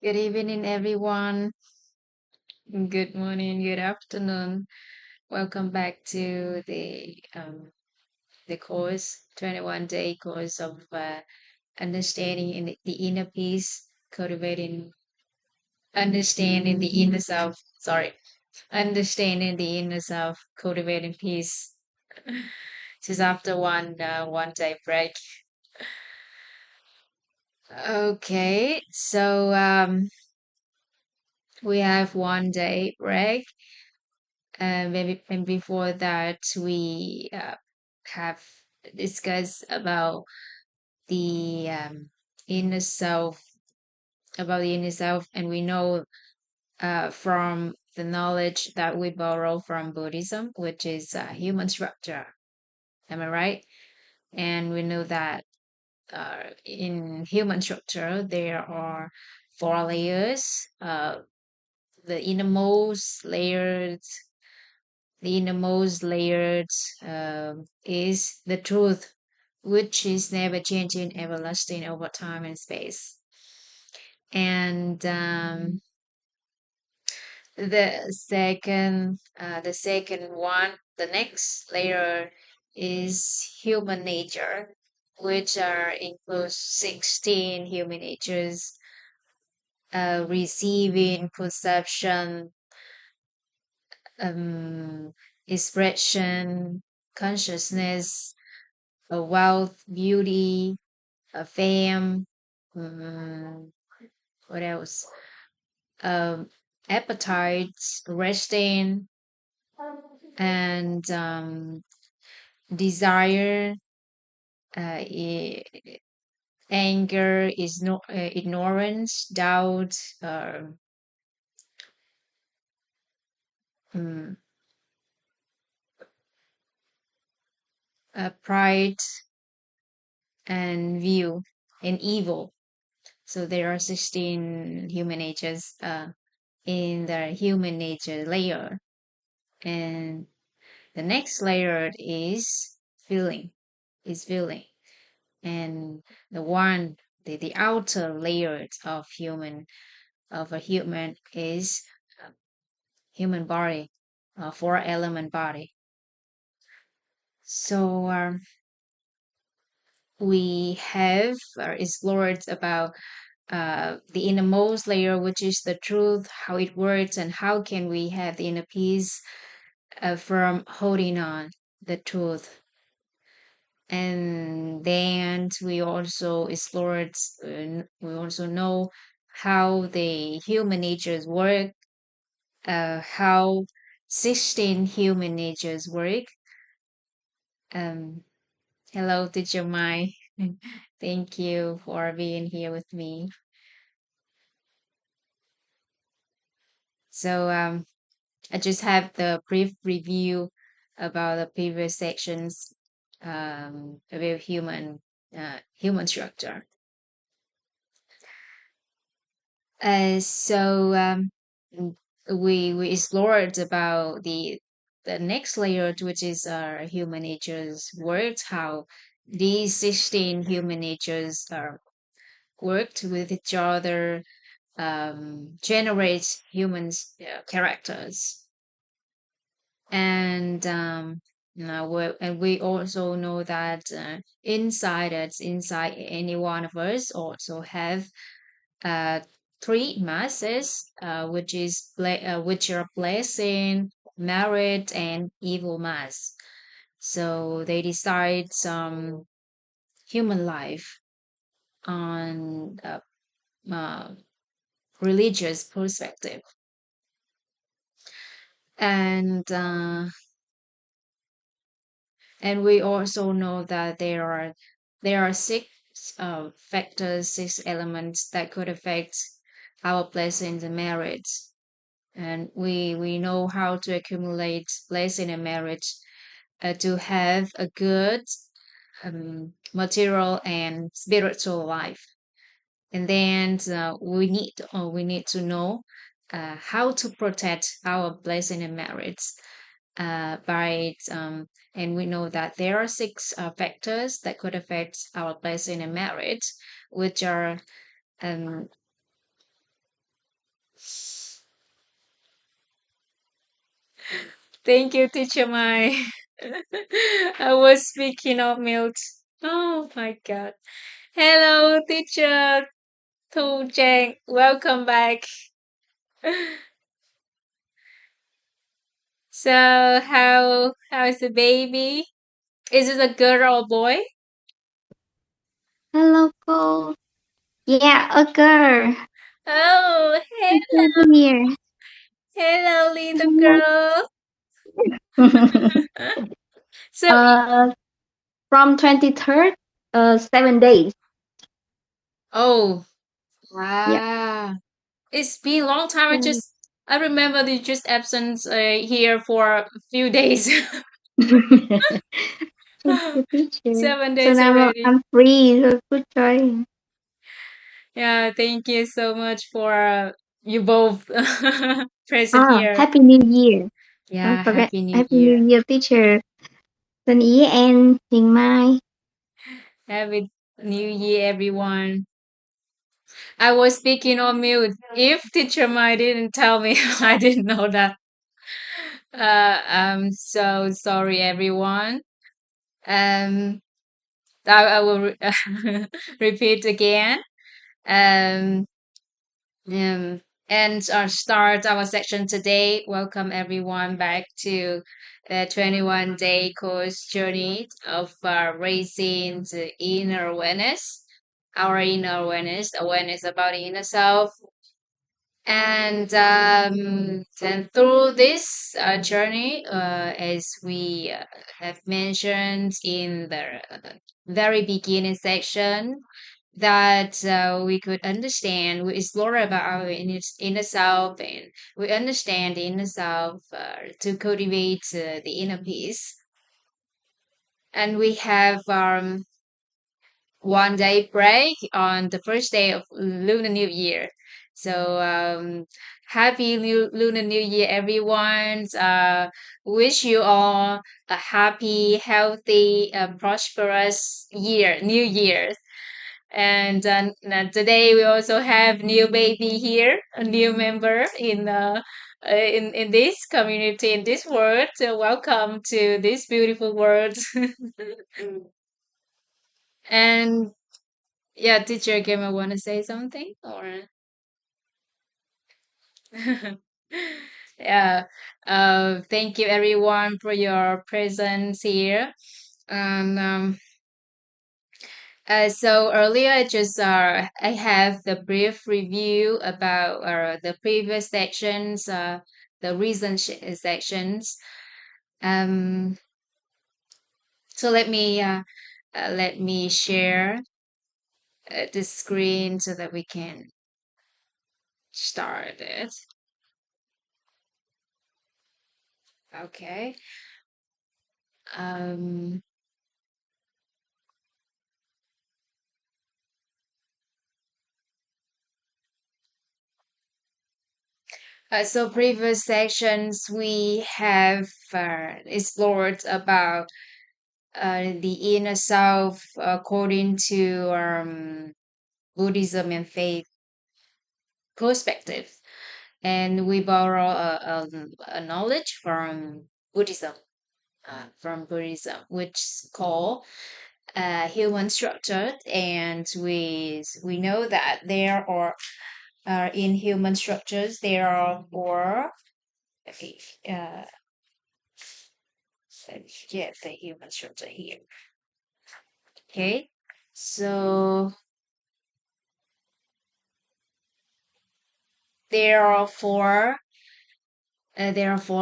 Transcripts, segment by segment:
Good evening, everyone. Good morning, good afternoon. Welcome back to the course, 21-day course of understanding in the inner peace, cultivating, understanding the inner self. Sorry, understanding the inner self, cultivating peace. Just after one day break. Okay, so we have 1 day break. Maybe and before that, we have discussed about the inner self, and we know from the knowledge that we borrow from Buddhism, which is human structure. Am I right? And we know that in human structure there are four layers. The innermost layer is the truth, which is never changing, everlasting over time and space. And the next layer is human nature, which are includes 16 human natures, receiving, perception, um, expression, consciousness, wealth, beauty, fame, mm, what else? Um, appetites, resting, and desire, uh, anger, is no ignorance, doubt, mm, pride, and view, and evil. So there are 16 human natures in the human nature layer. And the next layer is feeling. And the outer layer of a human is uh, human body, four element body. So we have explored about the innermost layer, which is the truth, how it works, and how can we have the inner peace from holding on the truth. And then we also know how the human natures work, how 16 human natures work. Um, Hello, teacher Mai. Thank you for being here with me. So I just have the brief review about the previous sections about human structure. So we explored about the next layer, which is human nature's words, how these 16 human natures are worked with each other, generate humans characters, and we also know that inside any one of us also have uh, three masses, which are blessing, merit, and evil mass. So they decide some human life on uh, religious perspective, and we also know that there are six factors, six elements that could affect our blessings and merits. And we know how to accumulate blessing and merit to have a good material and spiritual life. And then we need to know how to protect our blessing and merits by and we know that there are six factors that could affect our blessing and merit, which are um, Thank you, teacher Mai. I was speaking of mute. Oh my god. Hello, teacher Tu Chang. Welcome back. So how's the baby? Is it a girl or boy? Hello, cô. Yeah, a girl. Oh, Happy Year. hello, little Hello. girl. So, uh, from 23rd, 7 days. oh, Yeah. wow. It's been a long time. Mm. I remember you just absent here for a few days. Thank you, teacher. Seven So days now already. I'm free. So good joy. Yeah, thank you so much for you both present Ah, here. Happy New Year. Don't Yeah, forget Happy New Happy Year. New Year, teacher. Tân Ý and Hiền Mai. Happy New Year, everyone. I was speaking on mute. If teacher Mai didn't tell me, I didn't know that. I'm so sorry, everyone. Um, I will repeat again. Um, Um, and start our section today. Welcome everyone back to the 21-day course journey of raising the inner awareness, our inner awareness, awareness about the inner self, and through this journey, as we have mentioned in the very beginning section, that we could understand, we explore about our inner self, and we understand the inner self to cultivate the inner peace. And we have 1 day break on the first day of Lunar New Year. So happy Lunar New Year, everyone. Wish you all a happy, healthy, prosperous year, New Year. And today we also have new baby here, a new member in this community, in this world. So welcome to this beautiful world. And yeah, teacher Gemma want to say something or yeah. Thank you everyone for your presence here. And so earlier I have the brief review about the previous sections, the recent sections. Um, so let me share the screen so that we can start it. Okay. Um, so previous sections we have explored about the inner self according to Buddhism and faith perspective, and we borrow a knowledge from Buddhism, which is called human structure, and we know that there are in human structures there are four. Okay, let's get the human structure here. Okay, so there are four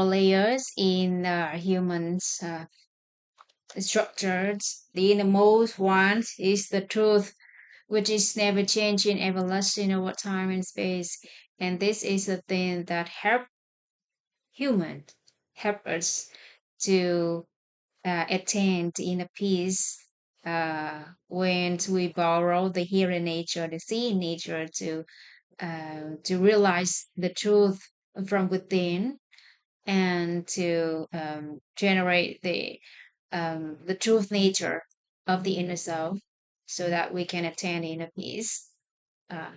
layers in humans structures. The innermost one is the truth, which is never changing, everlasting over time and space. And this is the thing that human help us to attain the inner peace when we borrow the hearing nature, the seeing nature to realize the truth from within and to generate the truth nature of the inner self so that we can attain inner peace. Uh,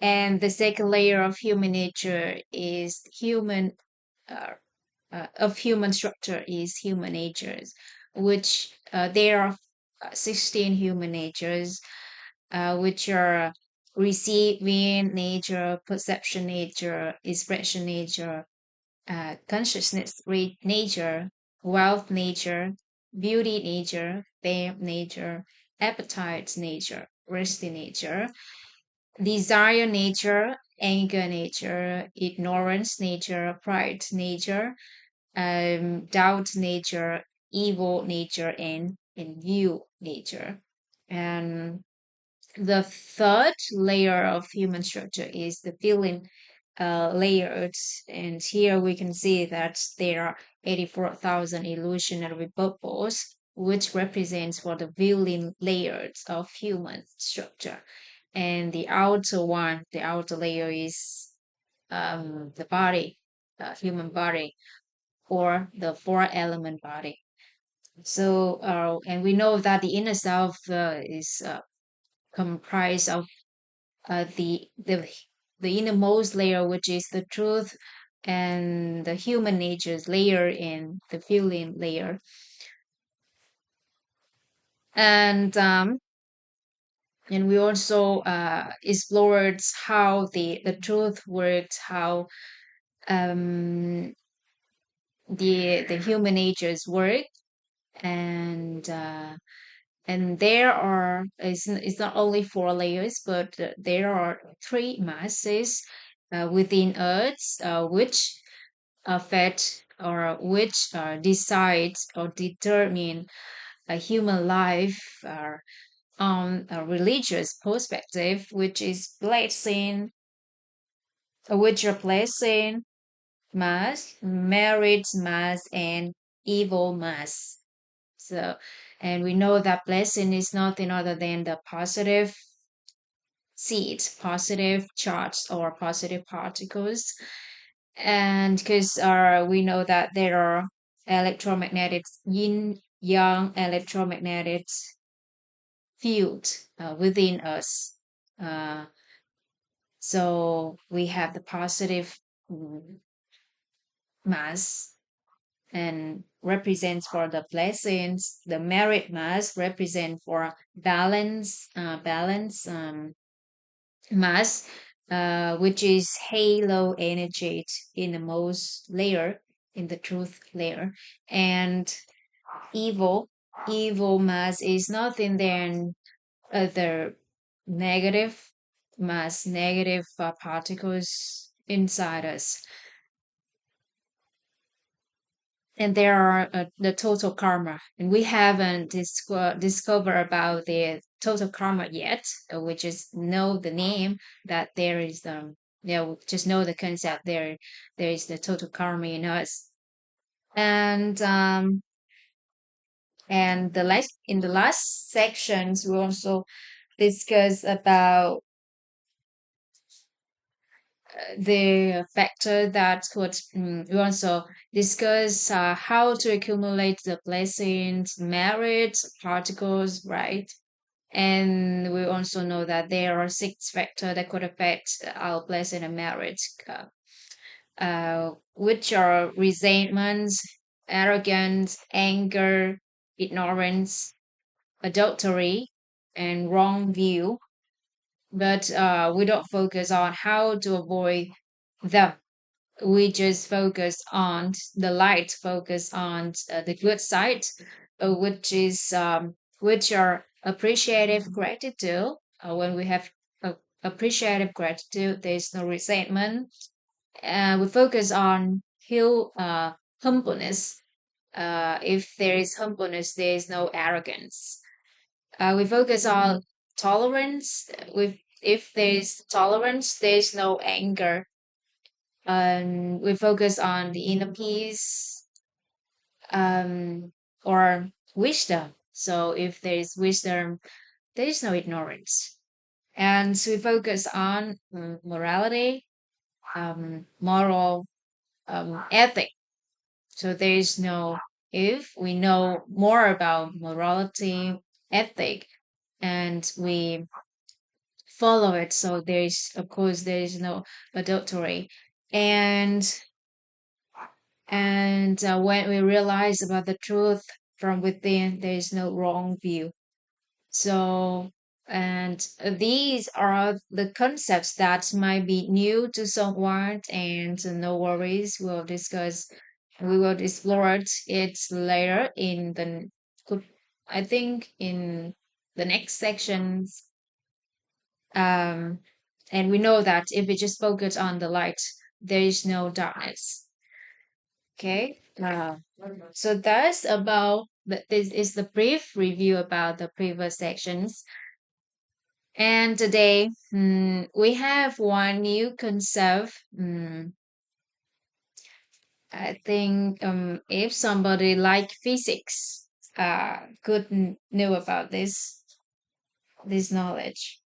And the second layer of human nature is uh, human structure is human natures, which there are 16 human natures, which are receiving nature, perception nature, expression nature, consciousness rate nature, wealth nature, beauty nature, fame nature, appetite nature, resting nature, desire nature, anger nature, ignorance nature, pride nature, doubt nature, evil nature, and view nature. And the third layer of human structure is the feeling layers. And here we can see that there are 84,000 illusionary bubbles, which represents for the feeling layers of human structure. And the outer layer is the body, human body, or the four element body. So, and we know that the inner self is comprised of uh, the the the innermost layer, which is the truth, and the human nature's layer, and the feeling layer. And and we also explored how the truth works, how um, the human natures work, and there are it's not only four layers, but there are three masses within Earth, which affect or which decide or determine a human life on a religious perspective, which is blessing, which are blessing mass, merit mass, and evil mass. So, and we know that blessing is nothing other than the positive seed, positive charge, or positive particles. And because we know that there are electromagnetic yin yang electromagnetic field within us. Uh, so we have the positive mm, mass and represents for the blessings. The merit mass represent for balance mass, which is halo energy in the most layer, in the truth layer. And evil, evil mass is nothing than other negative mass, negative particles inside us. And there are the total karma, and we haven't discovered about the total karma yet. We just know the name, that there is yeah, we just know the concept, there is the total karma in us. And in the last sections we also discuss about the factor that could we also discuss how to accumulate the blessings, merits, particles, right? And we also know that there are six factors that could affect our blessing and merit, which are resentments, arrogance, anger, ignorance, adultery, and wrong view. But we don't focus on how to avoid them. We just focus on the light, focus on the good side, which are appreciative gratitude. When we have appreciative gratitude, there's no resentment. We focus on humbleness. If there is humbleness, there is no arrogance. We focus on tolerance. With If there is tolerance, there is no anger. We focus on the inner peace, or wisdom. So if there is wisdom, there is no ignorance. And so we focus on morality, moral ethic. So there is no, if we know more about morality, ethic, and we follow it. So there's, of course, there is no adultery. And when we realize about the truth from within, there is no wrong view. So, and these are the concepts that might be new to someone, and no worries, we will explore it later in the, could- I think in the next sections. Um, and we know that if we just focus on the light, there is no darkness. Okay. So that's about, this is the brief review about the previous sections. And today, we have one new concept. I think if somebody like physics could know about this knowledge.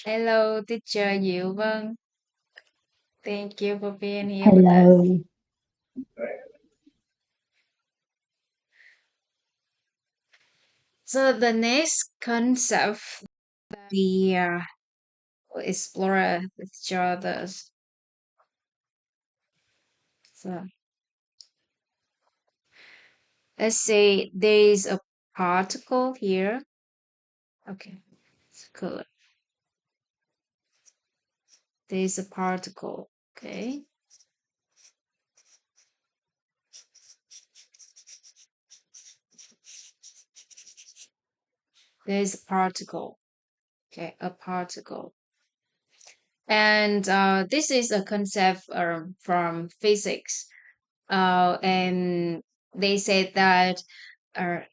Hello, teacher Diệu Vân. Thank you for being here with us. Hello. So the next concept we will explore with each other. So let's say there is a particle here. Okay, it's cool. There is a particle. Okay, there is a particle. Okay, a particle. And this is a concept from physics. And they said that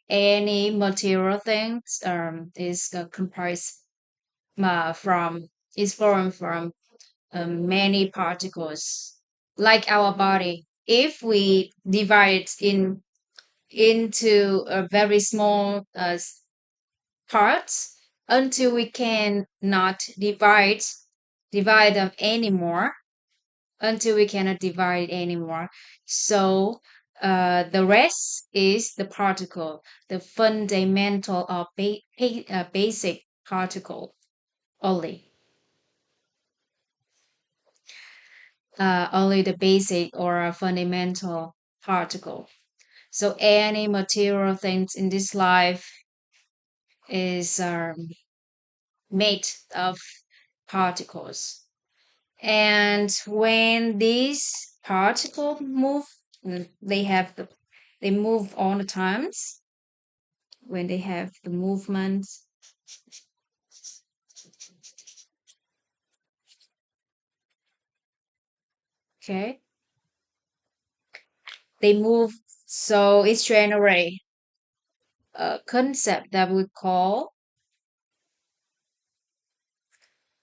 any material things is comprised from is formed from many particles, like our body. If we divide it into a very small parts until we can not divide them anymore, until we cannot divide anymore. So the rest is the particle, the fundamental or basic particle only. Only the basic or a fundamental particle. So any material things in this life is made of particles. And when these particles move, they have they move all the times. When they have the movements, okay, they move. So it's generate a concept that we call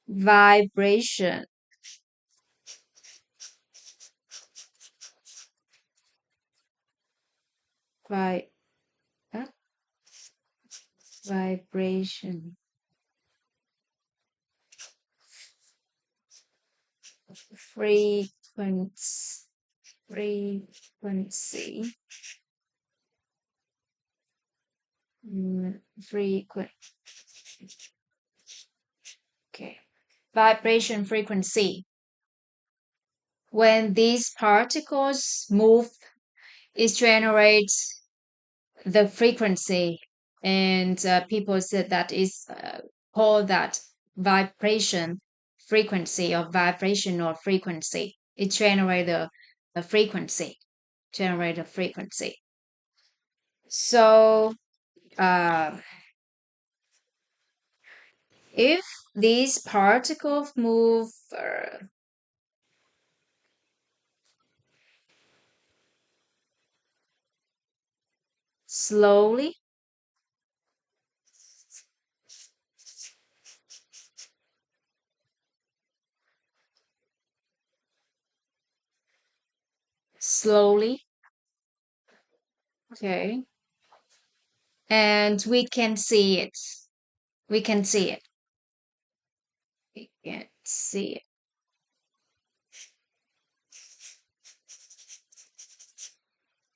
vibration. Vi- huh? Vibration. Frequency. Frequency. Frequent. Okay. Vibration frequency. When these particles move, it generates the frequency, and people said that is called that vibration frequency or vibrational frequency. It generates the frequency, generate a frequency. So if these particles move slowly, slowly, okay, and we can see it. We can see it. Can't see it.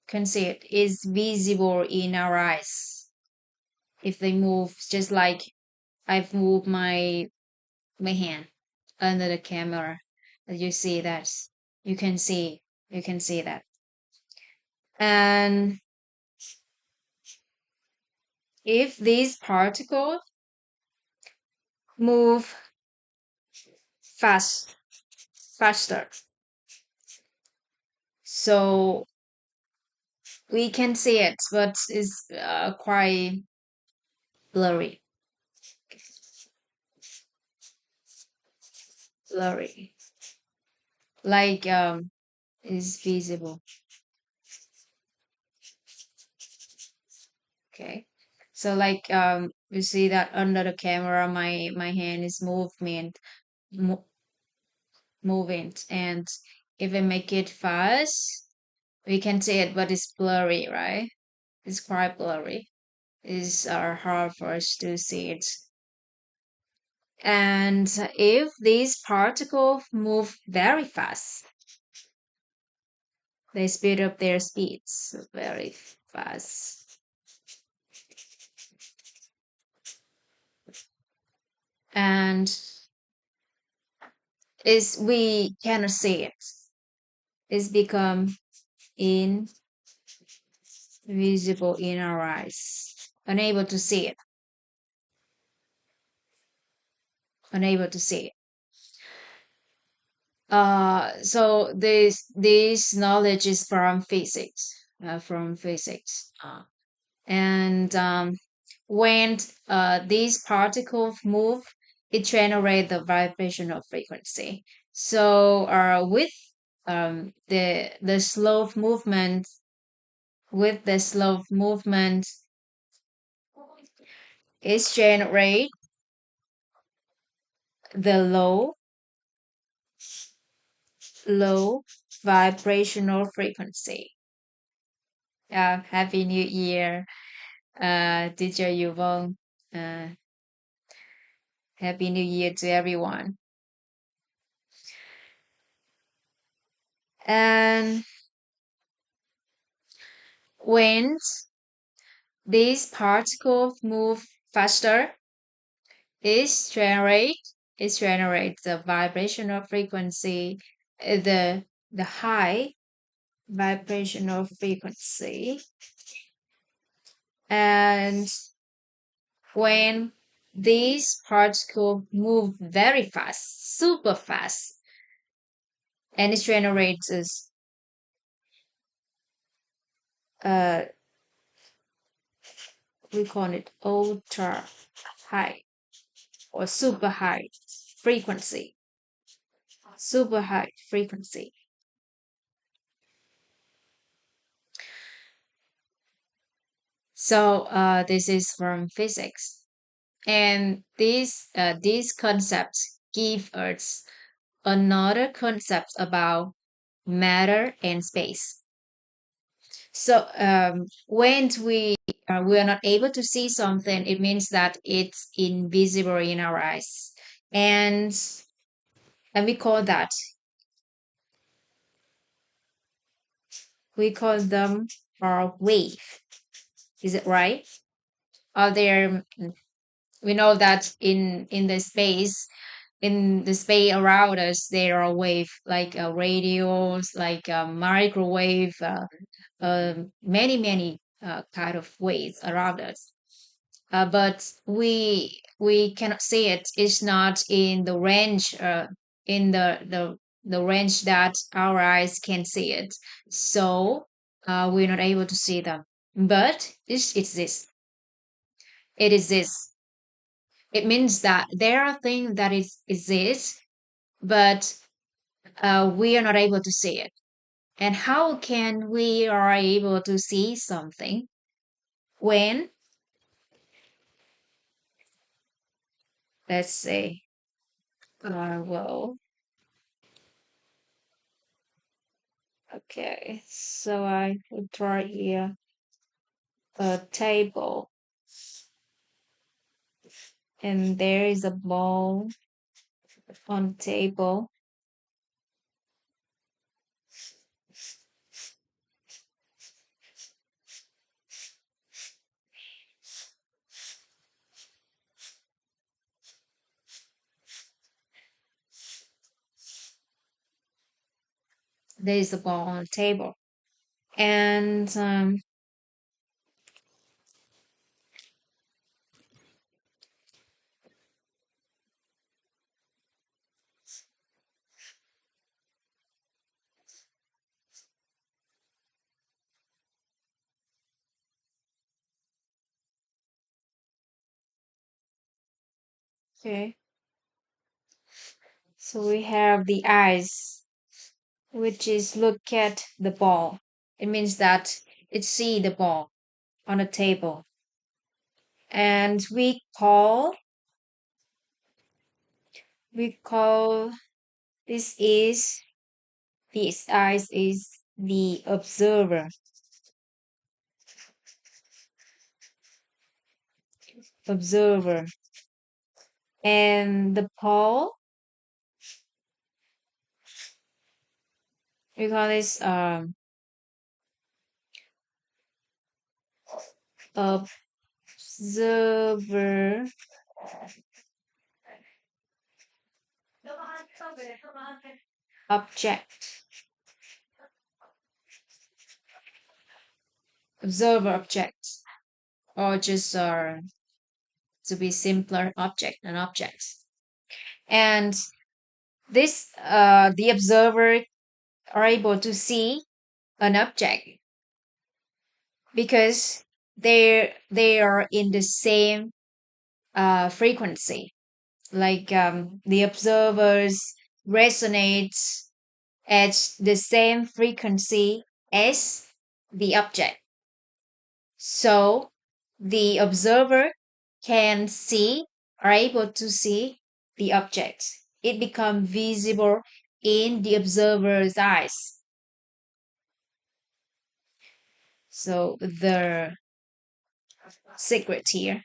Can see it is visible in our eyes if they move, just like I've moved my hand under the camera. You see that. You can see. You can see that. And if these particles move fast faster, so we can see it, but it's quite blurry. Blurry. Like is visible. Okay. So like you see that under the camera my hand is mo- moving, and if I make it fast we can see it, but it's blurry, right? It's quite blurry. It's hard for us to see it. And if these particles move very fast, they speed up their speeds very fast. And is we cannot see it. It's become invisible in our eyes. Unable to see it. Unable to see it. So this knowledge is from physics. From physics. And when these particles move, it generates the vibrational frequency. So with the slow movement, with the slow movement, it generate the low vibrational frequency. Happy New Year, teacher Yuvong. Uh, Happy New Year to everyone. And when these particles move faster, it generates the vibrational frequency, the high vibrational frequency. And when these particles move very fast, super fast, and it generates uh we call it ultra high or super high frequency. Super high frequency. So this is from physics, and these concepts give us another concept about matter and space. So when we are not able to see something, it means that it's invisible in our eyes, and we call that we call them our wave. Is it right? Are there? We know that in the space around us, there are waves like radios, like microwave, many kind of waves around us. But we cannot see it. It's not in the range, in the range that our eyes can see it. So we're not able to see them. But it exists. It exists. It means that there are things that exist, but we are not able to see it. And how can we are able to see something when, let's say, well, okay, so I will draw here a table, and there is a ball, on table. There is a ball on the table. And okay, so we have the eyes, which is look at the ball. It means that it see the ball on the table. And we call this is this eyes is the observer, and the pole we call this observer object, observer object, or just to be simpler, object and objects. And this the observer are able to see an object because they are in the same frequency. Like the observers resonate at the same frequency as the object. So the observer can see, are able to see the object. It becomes visible in the observer's eyes. So the secret here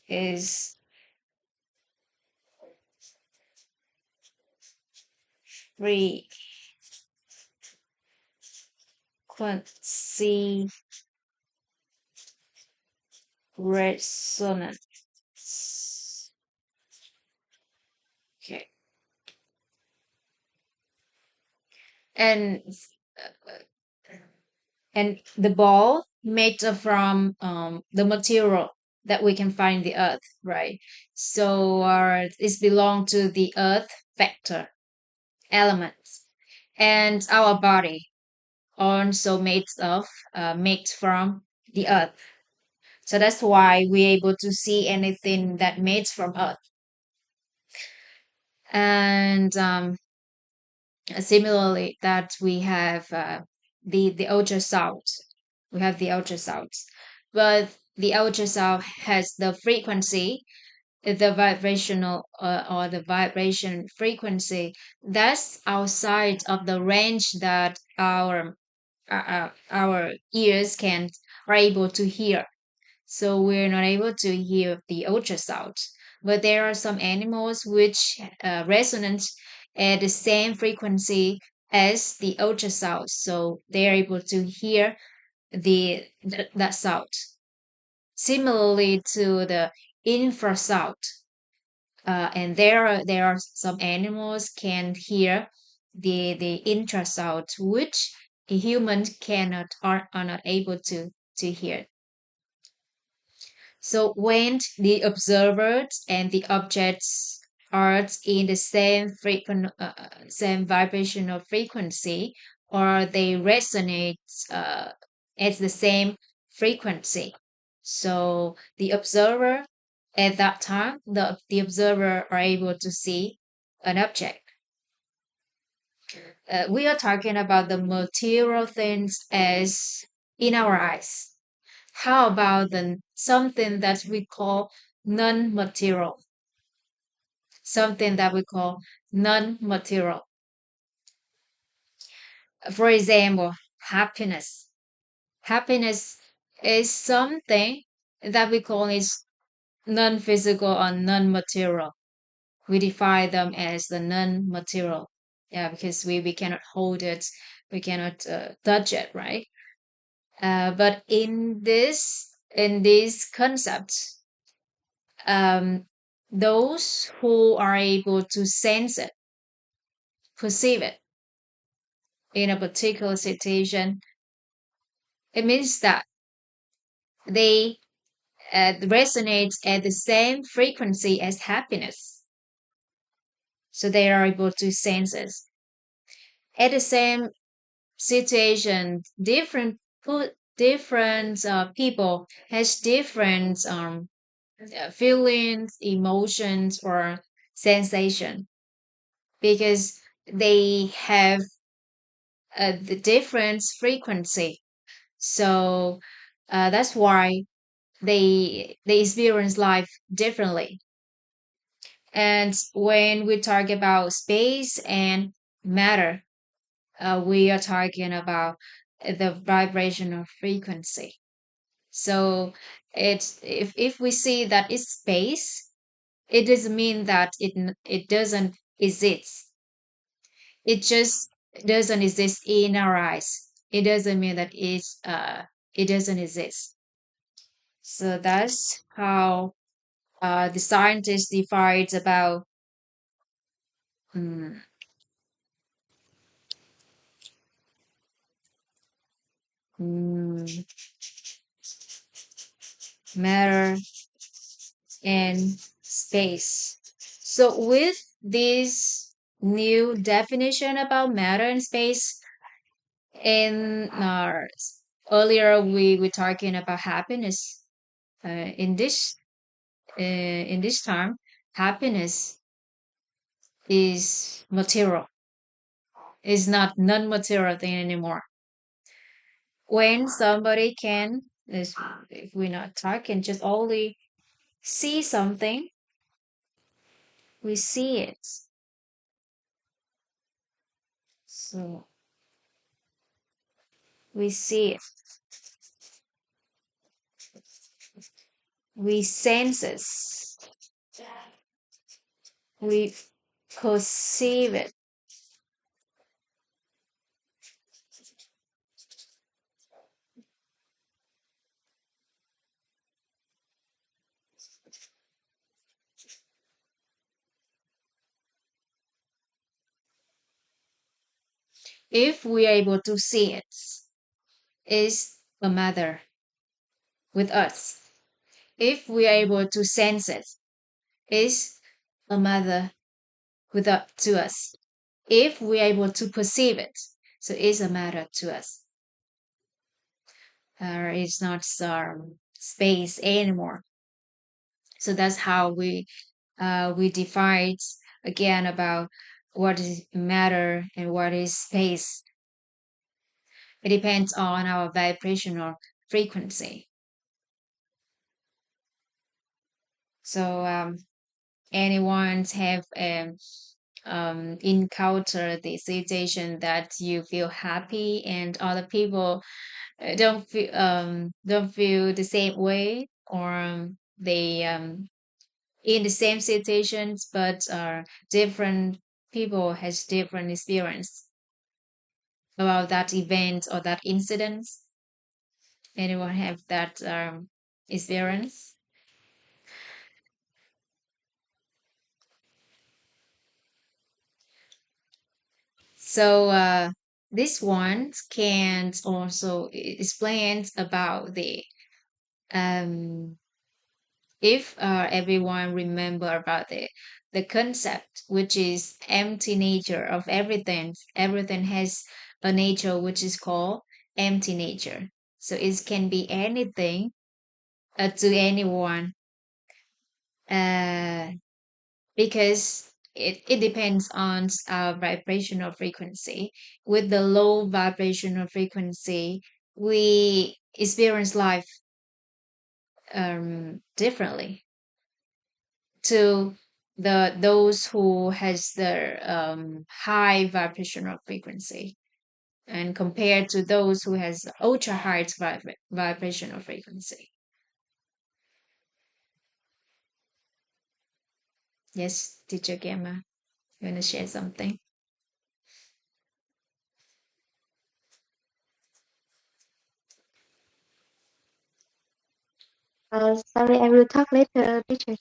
is frequency resonance. Okay. And and the ball made from the material that we can find in the earth, right? So it's belong to the earth factor elements, and our body also made from the earth. So that's why we're able to see anything that made from earth. And similarly, that we have the ultrasound. We have the ultrasound, but the ultrasound has the frequency, the vibrational or the vibration frequency that's outside of the range that our ears can are able to hear. So we're not able to hear the ultrasound. But there are some animals which resonate at the same frequency as the ultrasound, so they are able to hear that sound. Similarly to the infrasound, and there are some animals can hear the intrasound, which a human cannot are not able to hear. So when the observers and the objects are in the same vibrational frequency, or they resonate at the same frequency, so the observer at that time, the observer are able to see an object. We are talking about the material things as in our eyes. How about the something that we call non-material? Something that we call non-material. For example, happiness. Happiness is something that we call is non-physical or non-material. We define them as the non-material. Yeah, because we cannot hold it, we cannot touch it, right? But in this concept, um, those who are able to sense it, perceive it in a particular situation, it means that they resonate at the same frequency as happiness. So they are able to sense it. At the same situation, different people has different feelings, emotions, or sensation because they have the different frequency. So that's why they experience life differently. And when we talk about space and matter, we are talking about the vibrational frequency. So it's if we see that it's space, it doesn't mean that it doesn't exist. It just doesn't exist in our eyes. It doesn't mean that it doesn't exist. So that's how the scientists defined about mm, mm, matter and space. So with this new definition about matter and space, in our earlier we were talking about happiness. In this time, happiness is material, is not non-material thing anymore. When somebody can, if we're not talking, just only see something, we see it. So we see it, we senses, we perceive it. If we are able to see it, is a mother with us. If we are able to sense it, is a mother with to us. If we are able to perceive it, so it's a matter to us. It's not space anymore. So that's how we define again about what is matter and what is space. It depends on our vibrational frequency. So anyone have encountered the situation that you feel happy and other people don't feel the same way, or they in the same situations but different people has different experience about that event or that incident. Anyone have that experience? So this one can also explain about the um if everyone remember about the concept, which is empty nature of everything. Everything has a nature which is called empty nature. So it can be anything to anyone, uh, because it depends on our vibrational frequency. With the low vibrational frequency, we experience life differently to those who has the high vibrational frequency, and compared to those who has ultra high vibrational frequency. Yes, teacher Gemma, you want to share something? Sorry, I will talk later, teacher.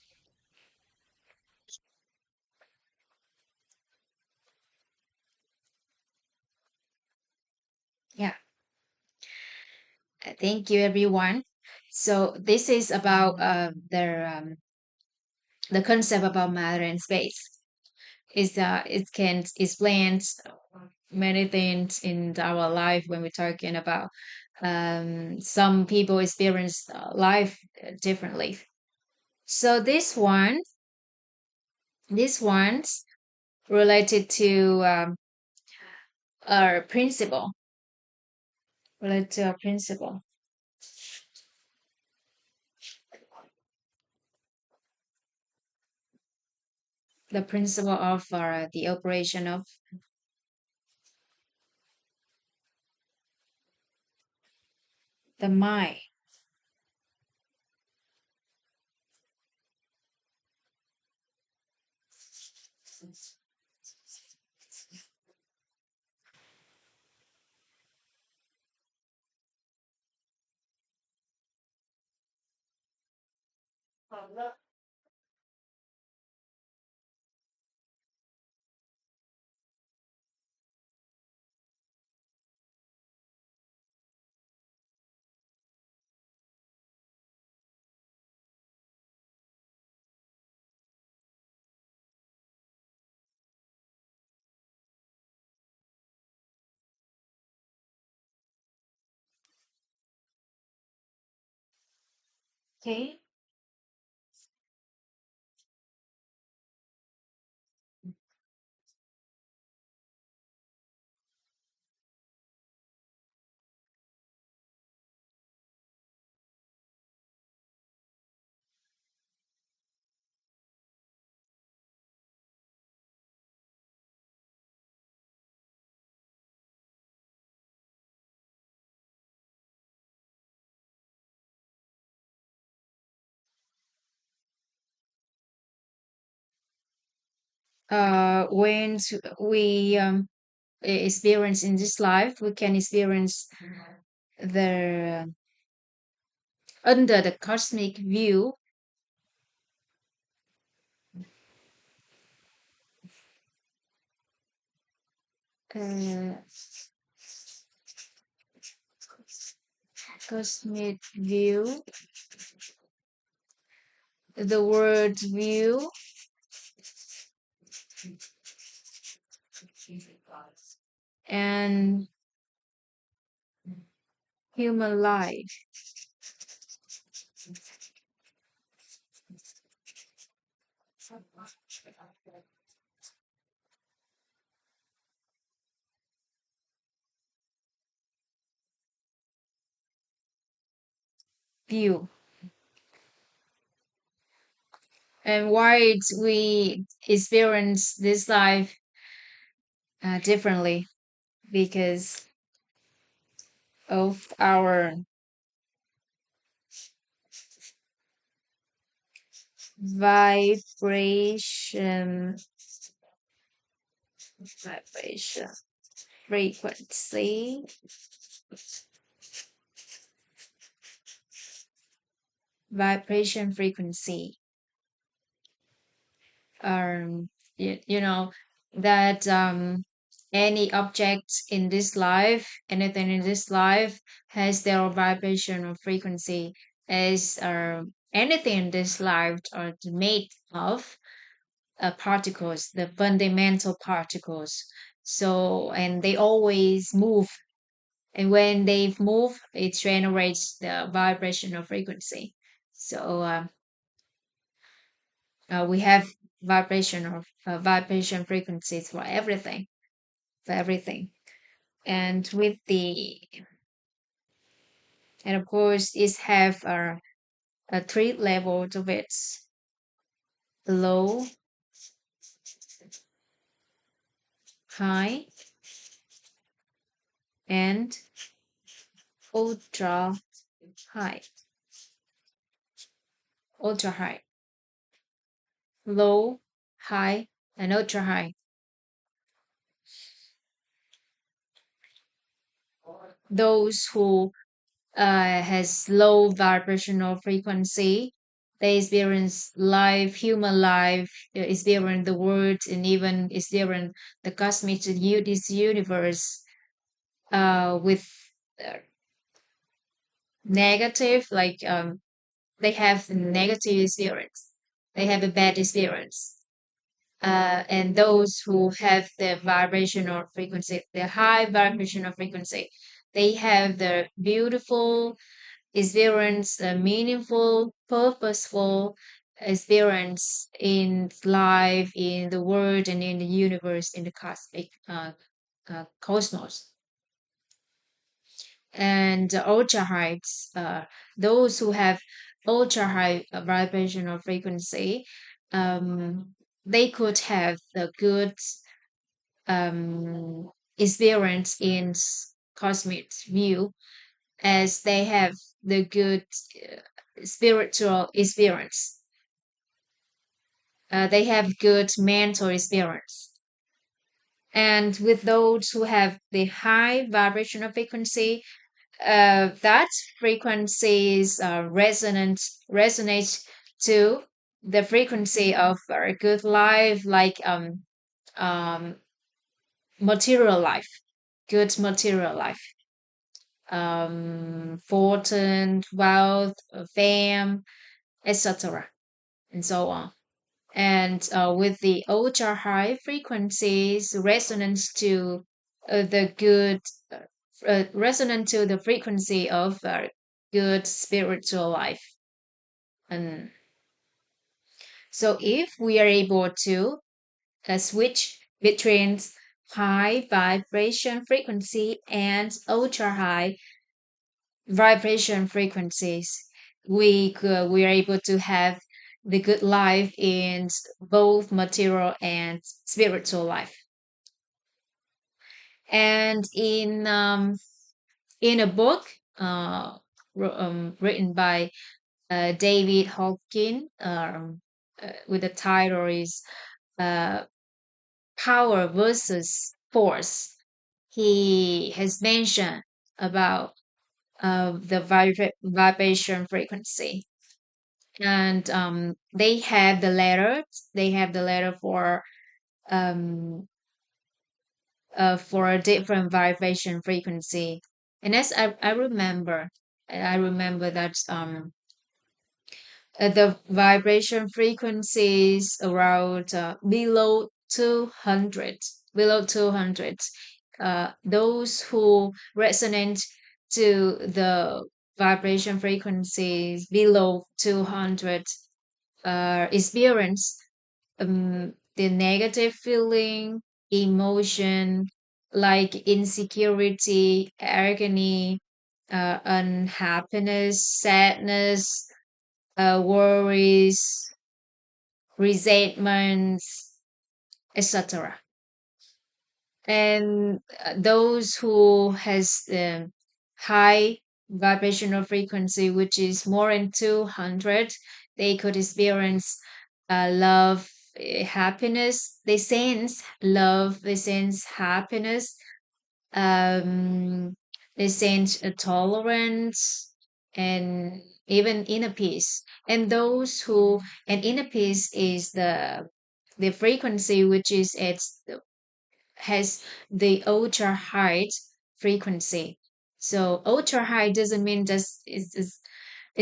Yeah. Thank you, everyone. So this is about the concept about matter and space. Is it can explain many things in our life when we're talking about some people experience life differently. So this one's related to our principle, related to our principle, the principle of the operation of the mind. Okay. When we experience in this life, we can experience the under the cosmic view, uh, cosmic view, the word view, and human life view. And why we experience this life differently? Because of our vibration, vibration frequency, vibration frequency. You know that any object in this life, anything in this life has their vibration or frequency. As anything in this life are made of particles, the fundamental particles. So, and they always move. And when they move, it generates the vibrational frequency. So, we have vibration frequencies for everything. And with the, and of course, it have a three levels of it: low, high, and ultra high. Ultra high, low, high and ultra high. Those who has low vibrational frequency, they experience life, human life, experience the world, and even experience the cosmic this universe with uh, negative, like they have negative experience, they have a bad experience. And those who have the vibrational frequency, the high vibrational frequency, they have the beautiful experience, a meaningful, purposeful experience in life, in the world, and in the universe, in the cosmic cosmos. And the ultra heights, those who have ultra high vibrational frequency, they could have the good um, experience in cosmic view, as they have the good spiritual experience. They have good mental experience. And with those who have the high vibrational frequency, that frequencies resonate to the frequency of a good life, like um, material life, good material life, fortune, wealth, fame, etc., and so on. And with the ultra high frequencies resonance to the good, resonant to the frequency of good spiritual life. And so if we are able to switch between high vibration frequency and ultra high vibration frequencies, we are able to have the good life in both material and spiritual life. And in a book written by David Hawkins, with the title is uh, "Power versus Force," he has mentioned about the vibration frequency. And they have the letter um, for a different vibration frequency. And as I remember that the vibration frequencies around below 200, those who resonate to the vibration frequencies below 200 experience the negative feeling, emotion like insecurity, agony, unhappiness, sadness, worries, resentments, etc. And those who has high vibrational frequency, which is more than 200, they could experience love, happiness. They sense love, they sense happiness, um, they sense tolerance, and even inner peace. And those who, and inner peace is the frequency which is at has the ultra high frequency. So ultra high doesn't mean just it's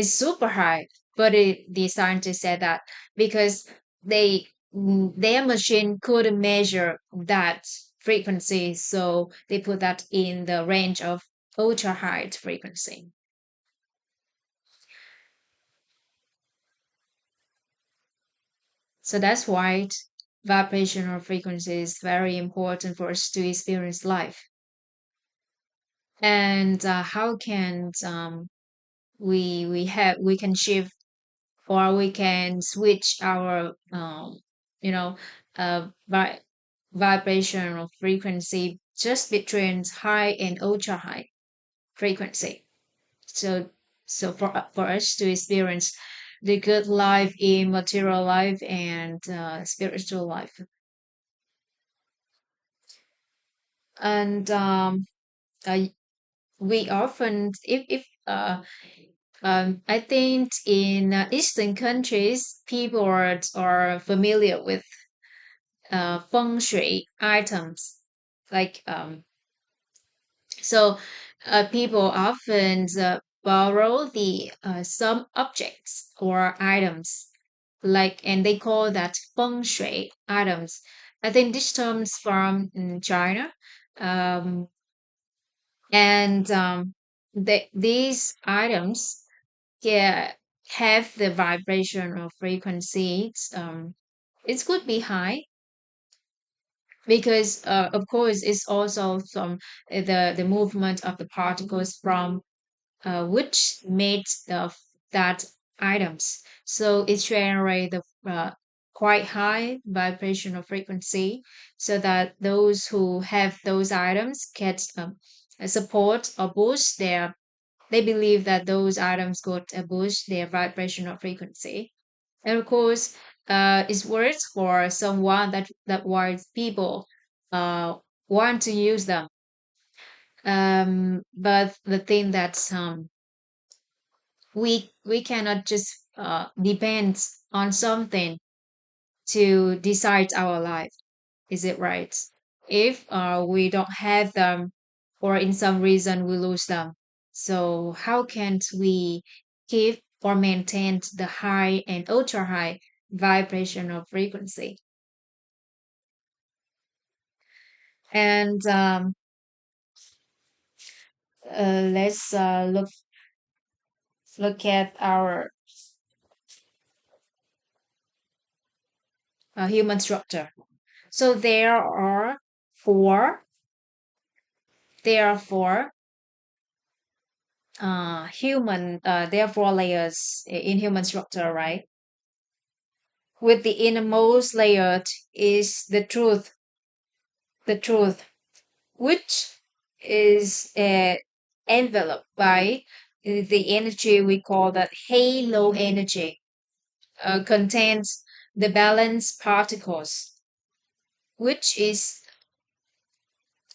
super high, but the scientists said that because they their machine couldn't measure that frequency, so they put that in the range of ultra high frequency. So that's why vibrational frequency is very important for us to experience life. And how can we can shift, or we can switch our you know vibrational frequency just between high and ultra high frequency. So for us to experience the good life in material life and spiritual life. And uh, we often, if I think in Eastern countries, people are familiar with feng shui items. Like so, people often borrow the some objects or items, like, and they call that feng shui items. I think this comes from China, um, and these items, yeah, have the vibration or frequencies. It could be high because, of course, it's also from the movement of the particles from which makes that items. So it generates the quite high vibrational frequency, so that those who have those items get support or boost their. They believe that those items could boost their vibrational frequency, and of course, it works for someone that wants people want to use them. But the thing that we cannot just depend on something to decide our life. Is it right? If we don't have them, or in some reason we lose them, so how can we keep or maintain the high and ultra high vibrational frequency? And let's look at our human structure. So four there are four there are four layers in human structure, right? With the innermost layer is the truth, which is enveloped by the energy we call that halo energy, contains the balanced particles, which is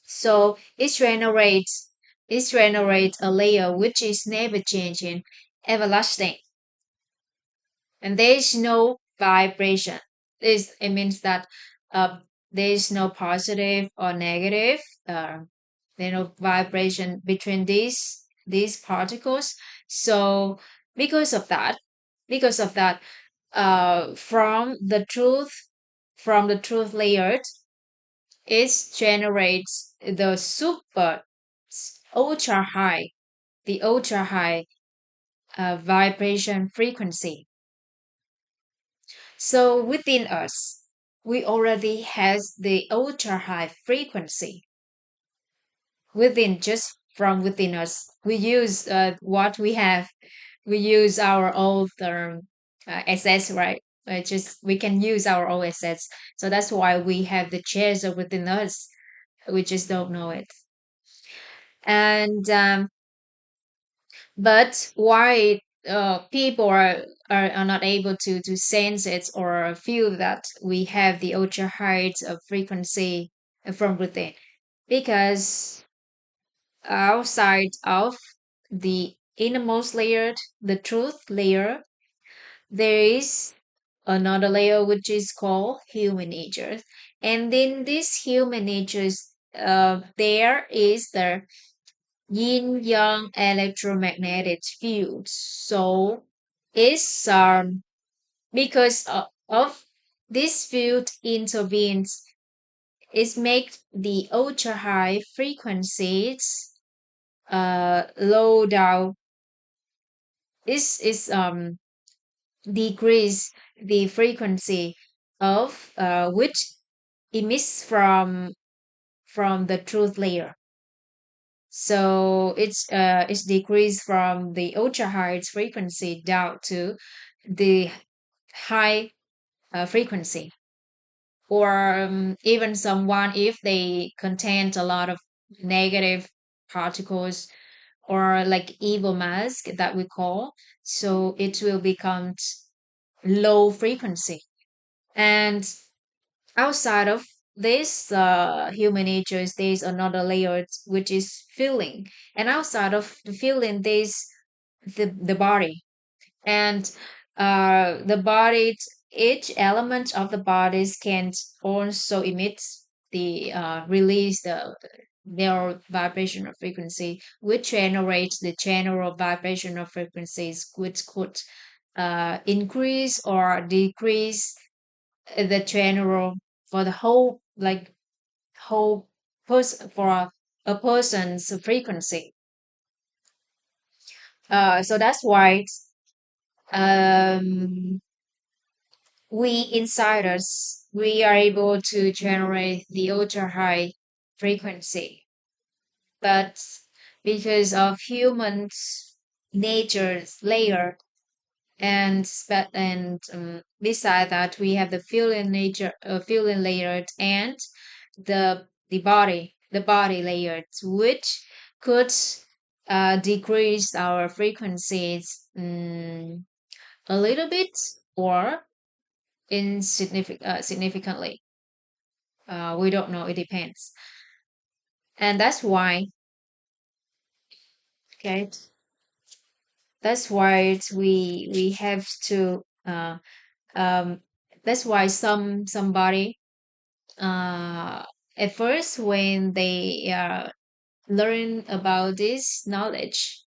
so it generates a layer which is never changing, everlasting, and there is no vibration. This it means that uh, there is no positive or negative. Uh, there no vibration between these particles. So because of that, because of that, from the truth layer, it generates the ultra high, the ultra high vibration frequency. So within us, we already has the ultra high frequency within, just from within us. We use what we have. We use our old assets, right? Just we can use our own assets. So that's why we have the chairs within us. We just don't know it. And but why people are not able to sense it or feel that we have the ultra high frequency from within? Because outside of the innermost layer, the truth layer, there is another layer which is called human nature. And in this human natures, there is the yin yang electromagnetic field. So it's because of this field intervenes, it makes the ultra high frequencies low down. Is decrease the frequency of which emits from the truth layer. So it's decreased from the ultra high frequency down to the high frequency. Or even someone, if they contain a lot of negative particles or like evil mask that we call. So it will become low frequency. And outside of this human nature, there's another layer which is feeling. And outside of the feeling, there's the body. And the body, each element of the bodies can also emit release their vibrational frequency, which generates the general vibrational frequencies, which could increase or decrease the general for the whole, like whole person, for a person's frequency. So that's why um, we insiders, we are able to generate the ultra high frequency. But because of humans nature's layer, beside that we have the feeling layered, and the body layered, which could decrease our frequencies a little bit, or significantly. We don't know. It depends, and that's why. Okay, that's why we have to. Um, that's why somebody uh, at first when they learn about this knowledge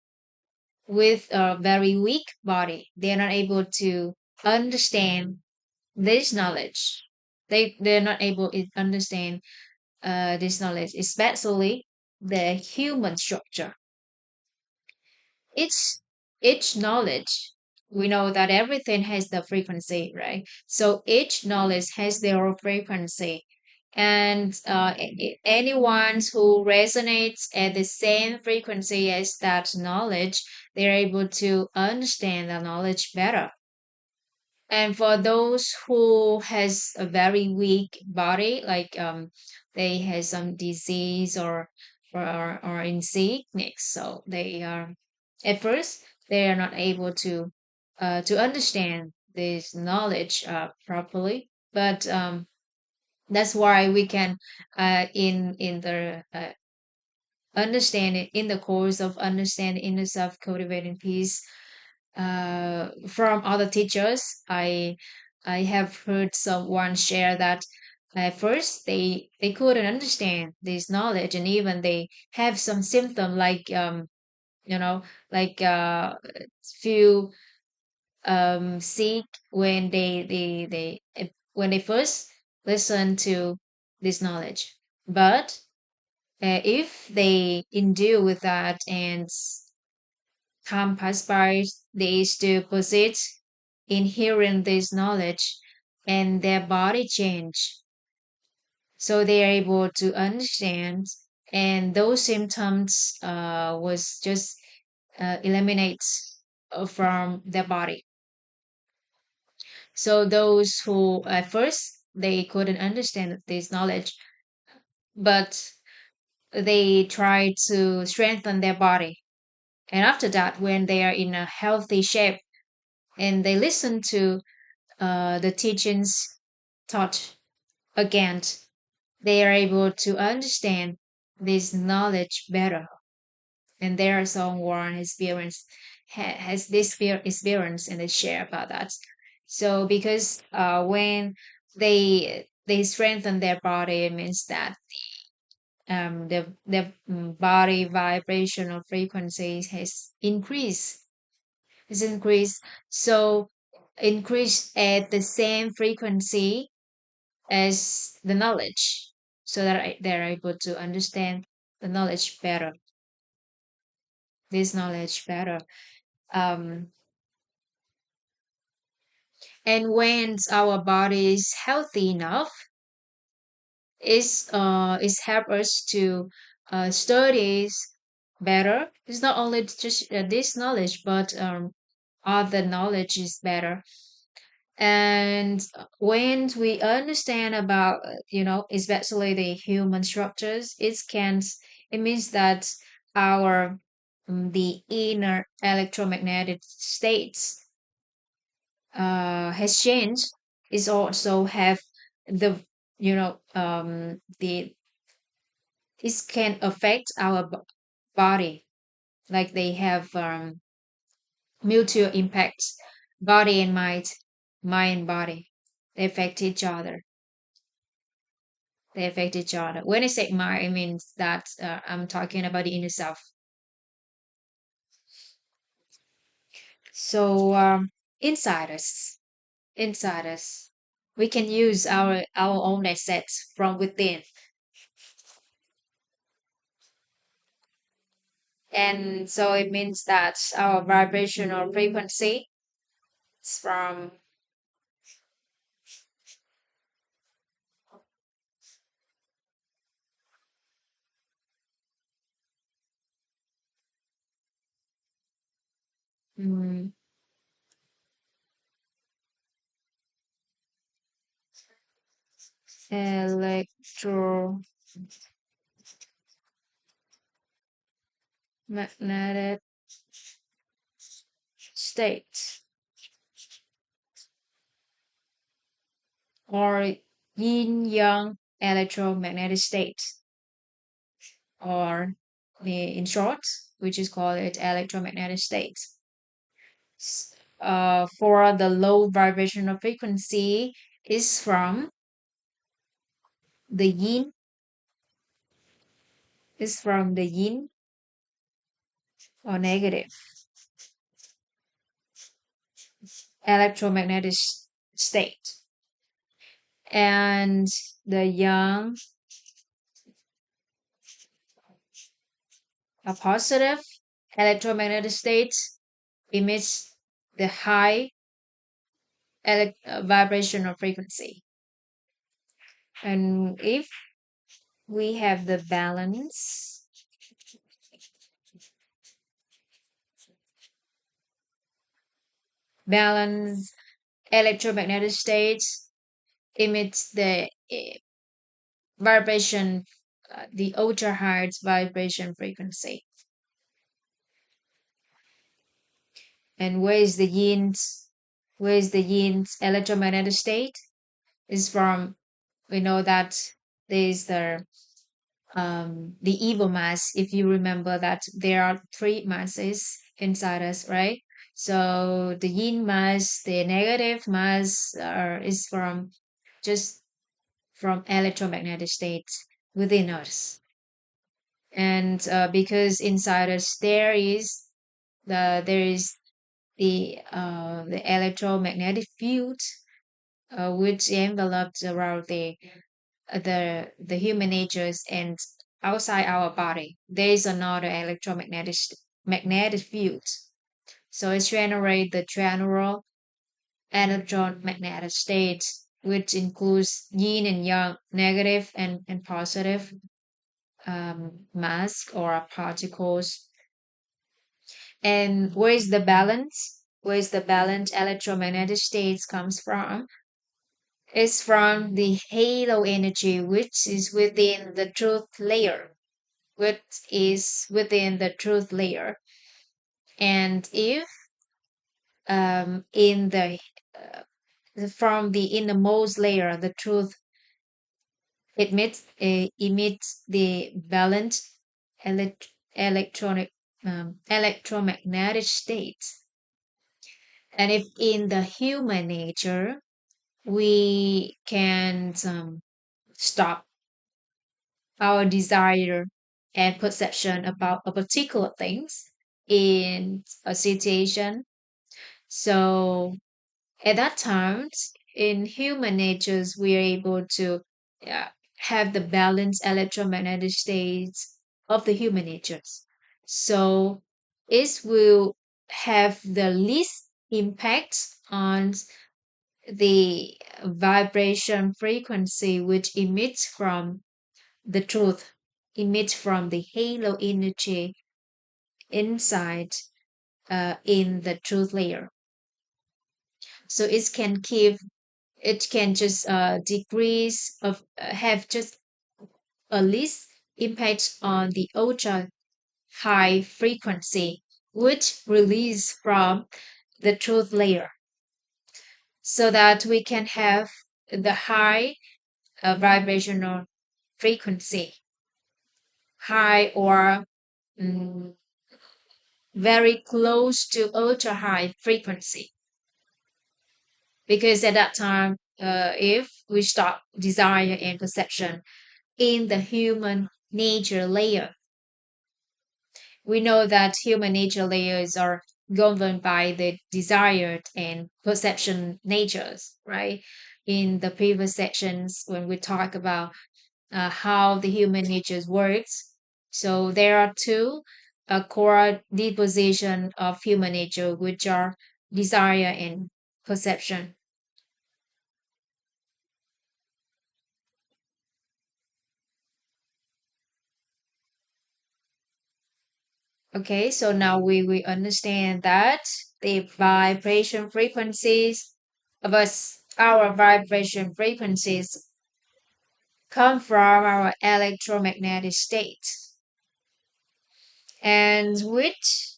with a very weak body, they're not able to understand this knowledge. They're not able to understand this knowledge, especially the human structure. Each each knowledge, we know that everything has the frequency, right? So each knowledge has their own frequency, and anyone who resonates at the same frequency as that knowledge, they're able to understand the knowledge better. And for those who has a very weak body, like they have some disease, or in sickness, so they are at first they are not able to understand this knowledge properly. But that's why we can in the understanding, in the course of understanding inner self, cultivating peace, from other teachers, I have heard someone share that at first they couldn't understand this knowledge, and even they have some symptom like you know like feel sick when when they first listen to this knowledge. But if they endure with that, and time pass by, they still possess in hearing this knowledge, and their body change, so they are able to understand, and those symptoms was just eliminate from their body. So those who at first they couldn't understand this knowledge, but they try to strengthen their body, and after that when they are in a healthy shape, and they listen to the teachings taught again, they are able to understand this knowledge better. And there are someone has this experience, and they share about that. So because when they strengthen their body, it means that the body vibrational frequency has increased. So increased at the same frequency as the knowledge, so that they're able to understand the knowledge better, this knowledge better. um and when our body is healthy enough, is help us to studies better. It's not only just this knowledge, but other knowledge is better. And when we understand about especially the human structures, it means that our the inner electromagnetic states has changed, is also have the the this can affect our body, like they have mutual impacts, body and mind and body, they affect each other. They affect each other. When I say mind, it means that I'm talking about the inner self. So inside us, inside us, we can use our own assets from within, and so it means that our vibrational frequency is from mm, electromagnetic state, or yin yang electromagnetic state, or in short, which is called it electromagnetic state. For the low vibrational frequency is from the yin, or negative electromagnetic state, and the yang, a positive electromagnetic state, emits the high vibrational frequency. And if we have the balance electromagnetic states emits the vibration, the ultra high vibration frequency. And where is the yin's electromagnetic state? Is from, we know that there is the evil mass. If you remember that there are three masses inside us, right? So the yin mass, the negative mass, is from just from electromagnetic states within us. And because inside us there is the electromagnetic field, which enveloped around the human natures, and outside our body there is another magnetic field. So it generates the general electromagnetic state, which includes yin and yang, negative and positive mass or particles. And where is the balance electromagnetic states comes from? It's from the halo energy, which is within the truth layer, which is within the truth layer. And if in from the innermost layer, the truth emits the balanced electronic electromagnetic states. And if in the human nature we can stop our desire and perception about a particular things in a situation, so at that time in human natures we are able to uh, have the balanced electromagnetic states of the human natures. So it will have the least impact on the vibration frequency which emits from the truth, emits from the halo energy inside in the truth layer. So it can just decrease of have just a least impact on the ultra high frequency, which release from the truth layer, so that we can have the high vibrational frequency, high or mm, very close to ultra high frequency. Because at that time, if we stop desire and perception in the human nature layer, we know that human nature layers are governed by the desired and perception natures, right? In the previous sections, when we talk about how the human nature works, so there are two core disposition of human nature, which are desire and perception. Okay, so now we understand that the vibration frequencies of us, our vibration frequencies come from our electromagnetic state, and which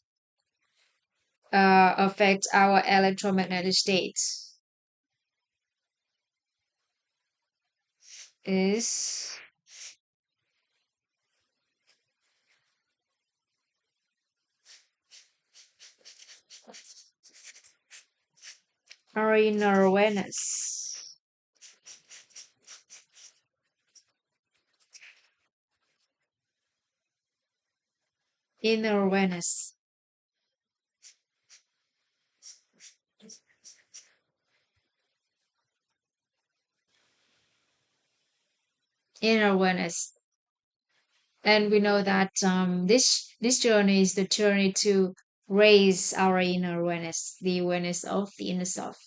affect our electromagnetic state is our inner awareness. Inner awareness. Inner awareness. And we know that this journey is the journey to raise our inner awareness, the awareness of the inner self.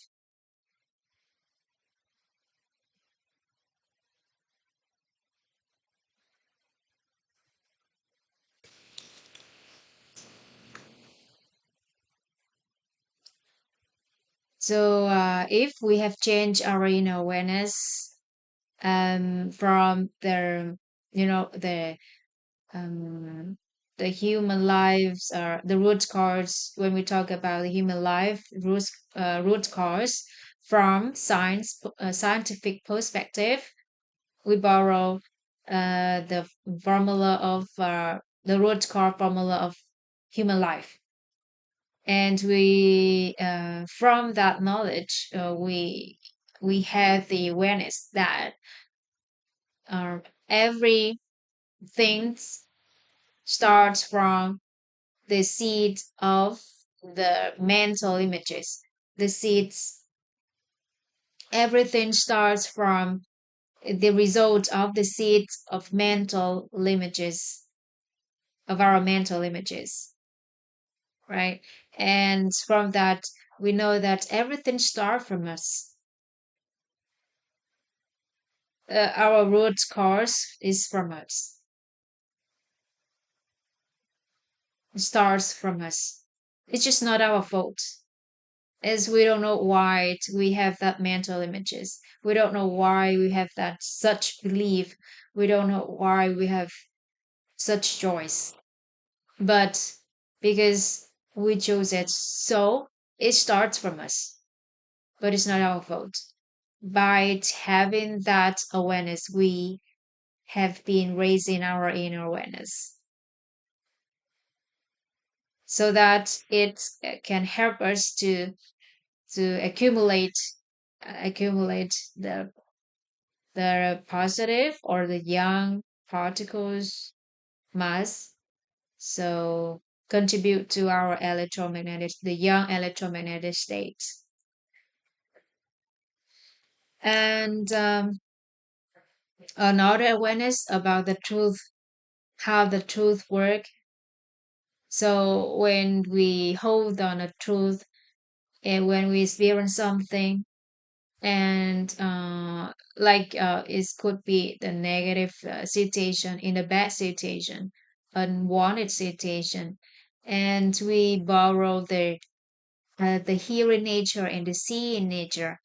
So if we have changed our inner awareness from um, the human lives are the root cause. When we talk about the human life root cause from scientific perspective, we borrow the formula of the root cause formula of human life, and we from that knowledge we have the awareness that everything starts from the seed of the mental images. The seeds, everything starts from the result of the seeds of mental images, of our mental images, right? And from that, we know that everything starts from us. Our root cause is from us, it starts from us. It's just not our fault, as we don't know why we have that mental images. We don't know why we have that such belief. We don't know why we have such choice. But because we chose it, so it starts from us. But it's not our fault. By having that awareness, we have been raising our inner awareness so that it can help us to accumulate the positive or the young particles mass, so contribute to our electromagnetic the young electromagnetic states. And another awareness about the truth, how the truth work. So when we hold on a truth and when we experience something, and it could be the negative situation, in a bad situation, unwanted situation, and we borrow the hearing nature and the seeing nature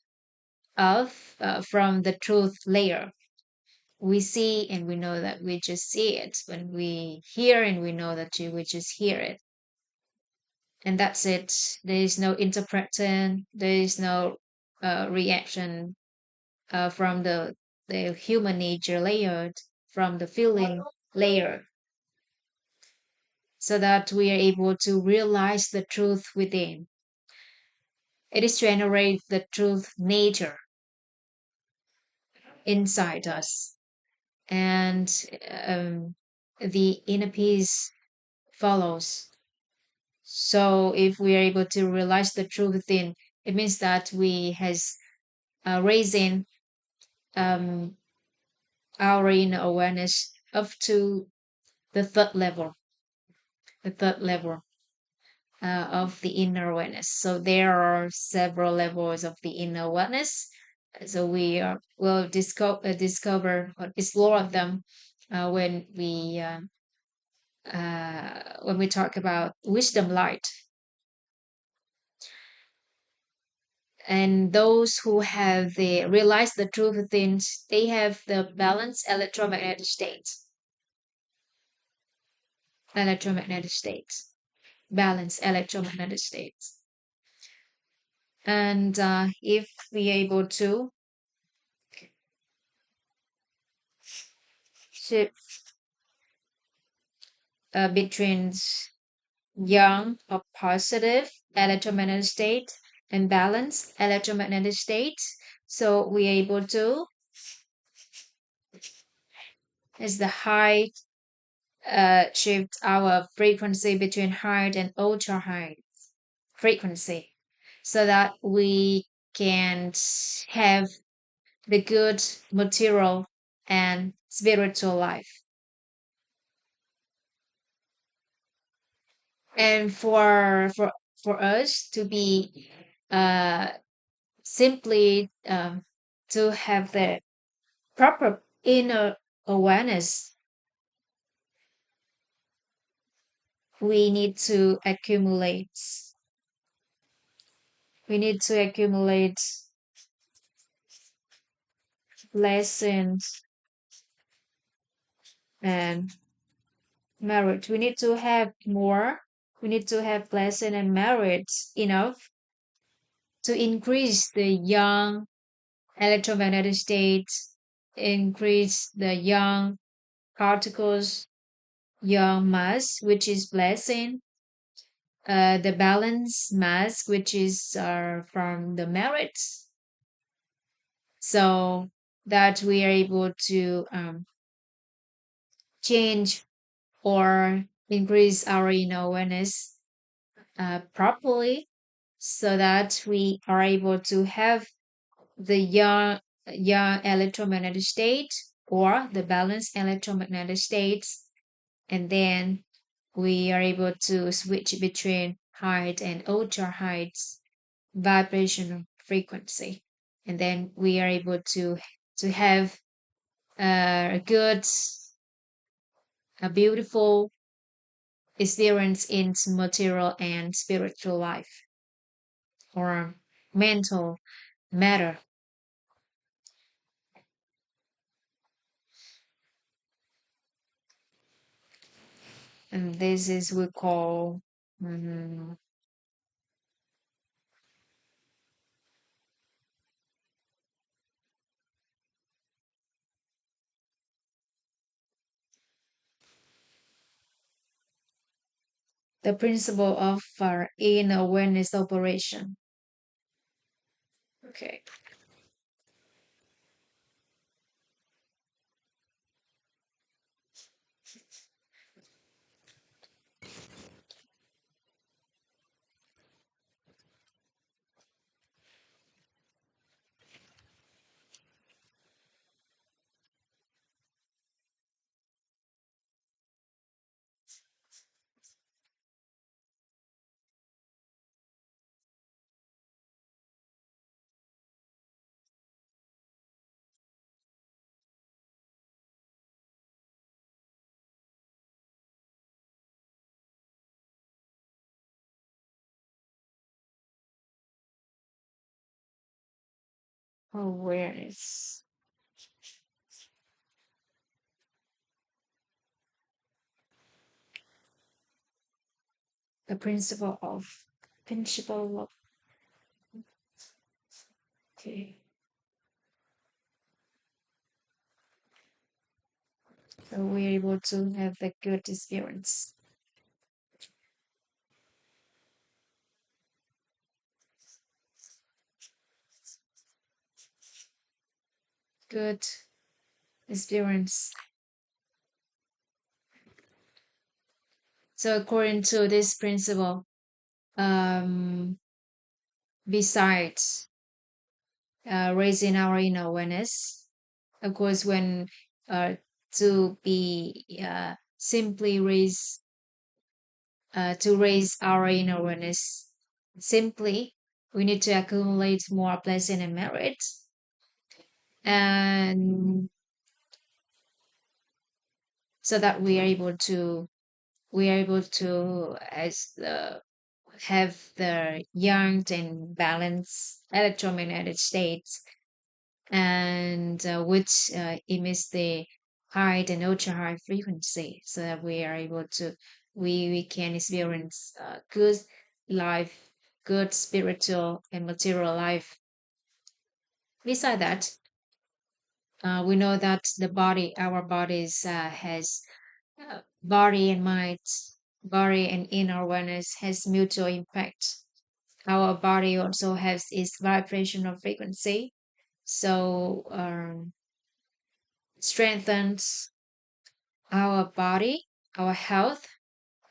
of from the truth layer. we see and we know that we just see it. When we hear and we know that we just hear it. And that's it. There is no interpreting, there is no reaction from the human nature layered, from the feeling layer, so that we are able to realize the truth within. It is generate the truth nature inside us, and um, the inner peace follows. So if we are able to realize the truth within, it means that we has raising um, our inner awareness up to the third level, the third level of the inner awareness. So there are several levels of the inner awareness. So we will discover or explore them when we talk about wisdom light. And those who have the realized the truth within, they have the balanced electromagnetic state, electromagnetic states, balanced electromagnetic states. And if we are able to shift between young or positive electromagnetic state and balanced electromagnetic state, so we are able to, as the high shift our frequency between high and ultra high frequency, so that we can have the good material and spiritual life. And for us to be uh simply to have the proper inner awareness, we need to accumulate, we need to accumulate lessons and merit. We need to have more, we need to have lesson and merit enough to increase the young electromagnetic states, increase the young particles, young mass, which is blessing, the balance mass, which is from the merits, so that we are able to change or increase our inner awareness properly, so that we are able to have the young electromagnetic state or the balanced electromagnetic states, and then we are able to switch between high and ultra high vibrational frequency, and then we are able to have a good, a beautiful experience in material and spiritual life or mental matter. And this is we call mm, the principle of our inner awareness operation. Okay. Awareness. The principle of, okay. So we're able to have the good experience. Good experience. So according to this principle, um, besides raising our inner awareness, of course, when to be simply to raise our inner awareness, simply we need to accumulate more blessing and merit, and so that we are able to as the have the young and balanced electromagnetic states, and which emits the high and ultra high frequency, so that we are able to we can experience good life, good spiritual and material life. Beside that, we know that the body, our bodies, has body and mind, body and inner awareness has mutual impact. Our body also has its vibrational frequency, so strengthens our body, our health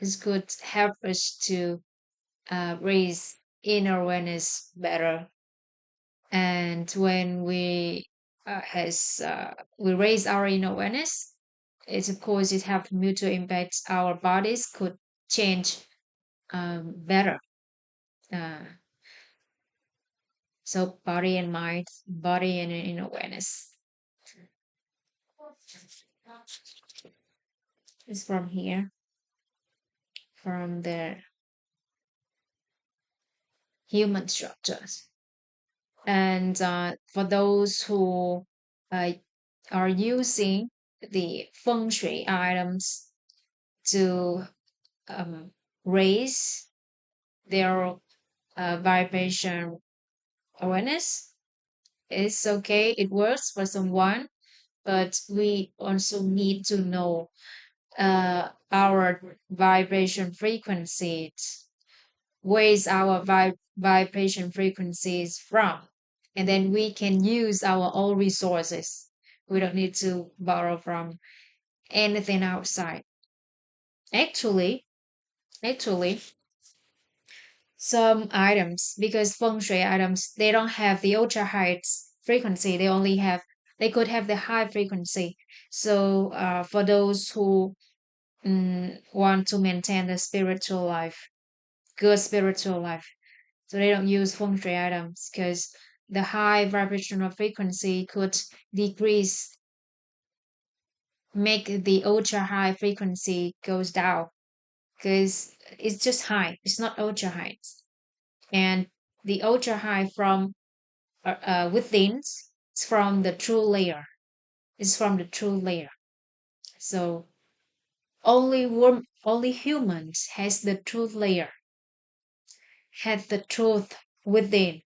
is good, help us to raise inner awareness better. And when we raise our inner awareness, it's of course it have mutual impacts. Our bodies could change better. Uh, so body and mind, body and inner awareness is from here, from the human structures. And for those who uh, are using the feng shui items to um, raise their vibration awareness, it's okay. It works for someone, but we also need to know our vibration frequencies, where's our vibration frequencies from, and then we can use our own resources. We don't need to borrow from anything outside. Actually, actually, some items, because feng shui items, they don't have the ultra high frequency. They could have the high frequency. So for those who want to maintain the spiritual life, good spiritual life, so they don't use feng shui items because the high vibrational frequency could decrease, make the ultra high frequency goes down because it's just high. It's not ultra high, and the ultra high from within, it's from the true layer. It's from the true layer. So only humans has the truth layer, has the truth within.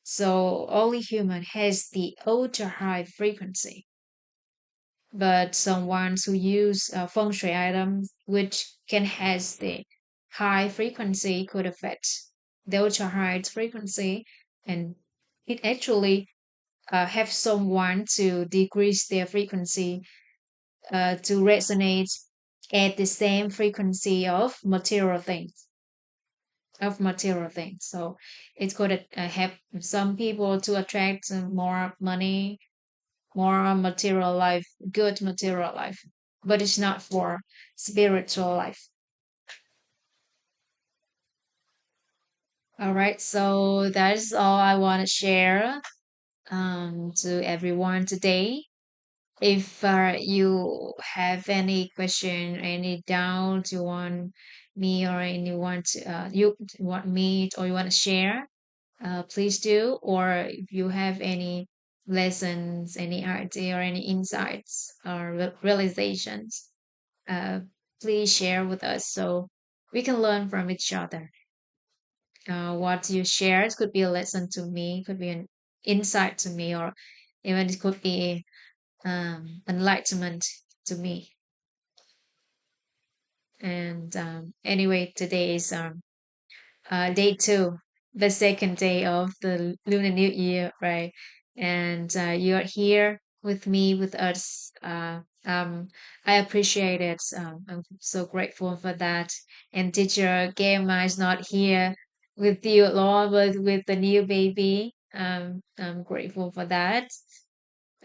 So only human has the ultra high frequency. But someone who use feng shui items which can has the high frequency could affect the ultra high frequency, and it actually have someone to decrease their frequency to resonate at the same frequency of material things. So it's going to help some people to attract more money, more material life, good material life, but it's not for spiritual life. All right, so that's all I want to share to everyone today. If you have any question, any doubt you want me or anyone to, you want me or you want to share, please do. Or if you have any lessons, any idea or any insights or realizations, uh, please share with us. So we can learn from each other. What you shared could be a lesson to me, could be an insight to me, or even it could be enlightenment to me. And anyway, today is day two, the second day of the Lunar New Year, right? And you're here with me, with us. I appreciate it. I'm so grateful for that. And teacher Gemma is not here with you alone, but with the new baby. I'm grateful for that.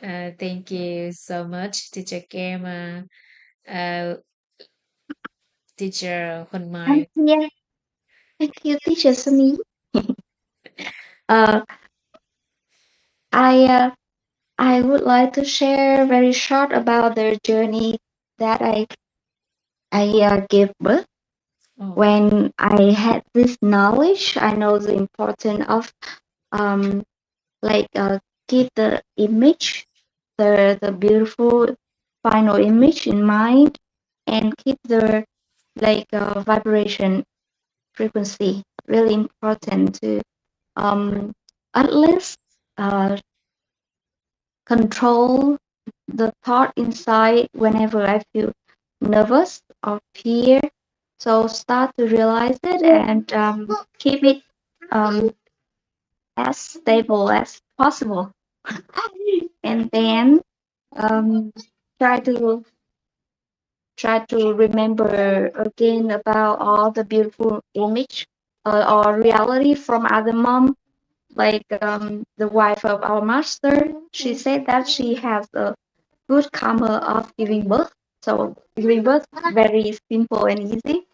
Thank you so much, teacher Gemma, uh, teacher Hun I'm Mai. here. Thank you, teacher Sunny. Uh, I I would like to share very short about the journey that I gave birth. Oh, When I had this knowledge, I know the importance of um like keep the image, the beautiful final image in mind, and keep the vibration frequency really important to um at least uh control the thought inside whenever I feel nervous or fear. So start to realize it and keep it um, as stable as possible. And then um, try to try to remember again about all the beautiful image or reality from other mom, like the wife of our master. She said that she has a good karma of giving birth. So giving birth very simple and easy.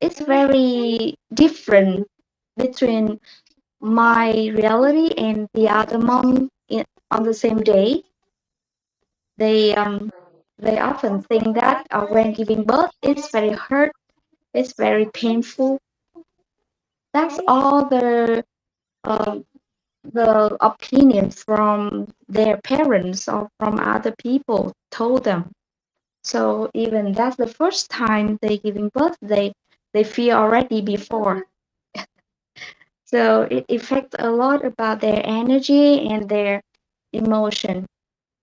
It's very different between my reality and the other mom on the same day. They um they often think that when giving birth it's very hurt, it's very painful. That's all uh, the opinion from their parents or from other people told them. So even that's the first time they giving birth, they feel already before. So it affects a lot about their energy and their emotion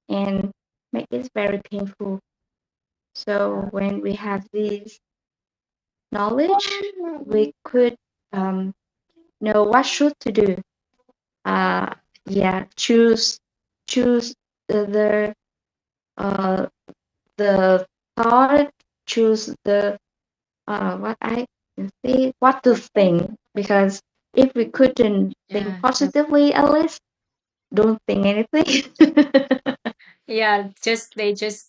and make it very painful. So when we have this knowledge, we could um, know what should to do. Uh, yeah, choose the uh, the thought, choose the what I can say, what to think. Because if we couldn't think yeah, positively, at least don't think anything. yeah, just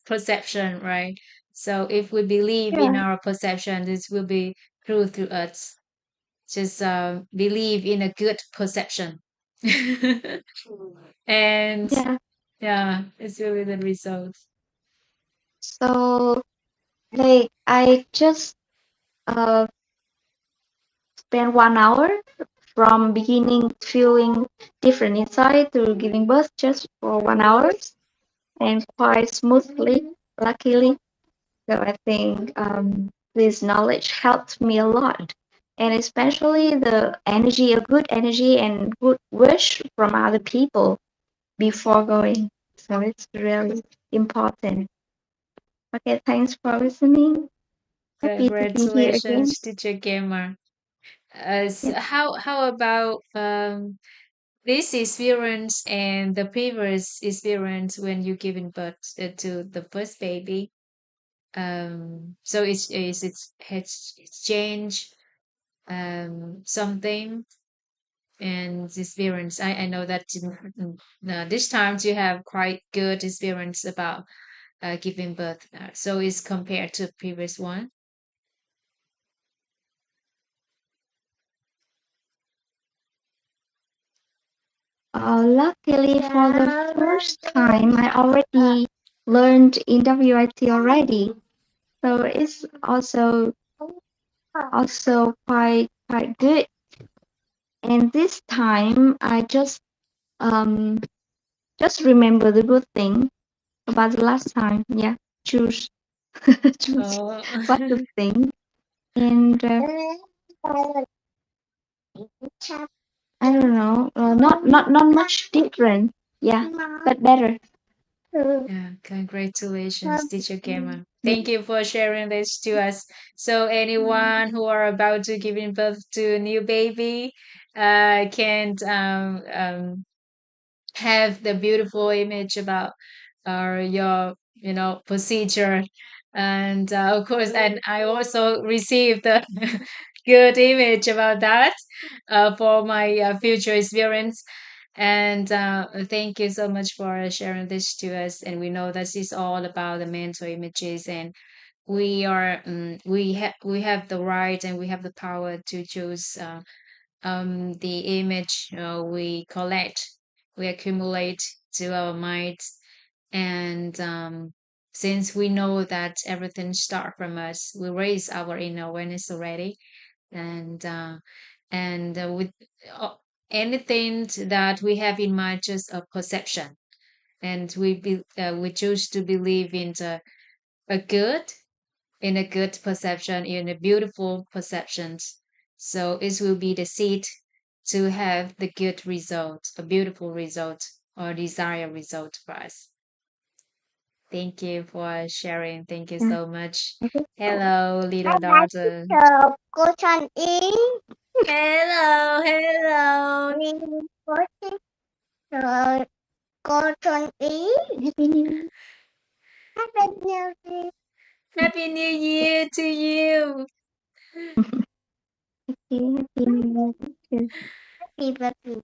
perception, right? So if we believe in Yeah, our perception, this will be true to us. Just believe in a good perception. And yeah. yeah, it's really the result. So like I just uh spent 1 hour from beginning feeling different inside to giving birth just for 1 hour and quite smoothly, luckily. So I think this knowledge helped me a lot. And especially the energy, a good energy and good wish from other people before going. So it's really important. Okay, thanks for listening. Happy to be here again. Congratulations, teacher Gamer. Yeah. How about this experience and the previous experience when you giving birth to the first baby? So it's exchange something and experience. I know that this time you have quite good experience about giving birth. So it's compared to previous one. Luckily for the first time, I already learned in WIT already. So it's also quite good. And this time I just remember the good thing about the last time. Yeah, choose. choose Oh, what to think. And I don't know, not much different. Yeah, but better. yeah, congratulations, teacher Gemma. Thank you for sharing this to us. So anyone who are about to giving birth to a new baby can have the beautiful image about your procedure, and of course, and I also received a good image about that for my future experience. And thank you so much for sharing this to us. And we know this is all about the mental images, and we have the right and we have the power to choose the image we collect, we accumulate to our minds. And since we know that everything starts from us, we raise our inner awareness already. And with uh, anything that we have in mind, just a perception, and we choose to believe in a good in a good perception, in a beautiful perceptions. So it will be the seed to have the good result, a beautiful result, or desired result for us. Thank you for sharing. Thank you Yeah. so much. Okay. Hello, I little like daughter. to go on in. Hello, hello. Go on in. Happy New Year. Happy New Year. Happy New Year to you. Happy New Year. Happy birthday.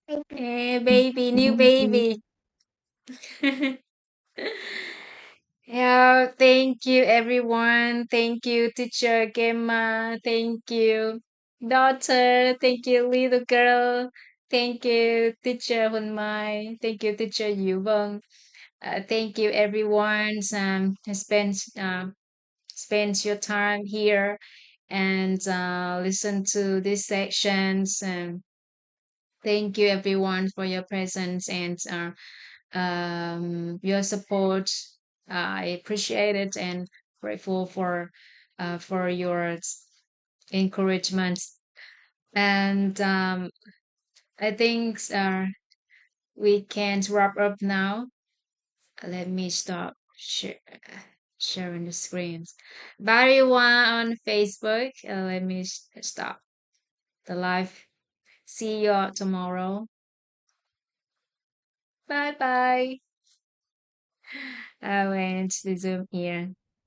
Happy Hey, baby, new birthday. baby. Yeah, thank you, everyone. Thank you, teacher Gemma. Thank you, daughter. Thank you, little girl. Thank you, teacher Hun Mai. Thank you, teacher Yu Vâng. Thank you, everyone. Spend your time here and listen to these sections. And thank you, everyone, for your presence and your support. I appreciate it and grateful for your encouragement. And I think we can wrap up now. Let me stop sharing the screens. Bye, everyone on Facebook. Let me stop the live. See you all tomorrow. Bye bye. I went to Zoom here.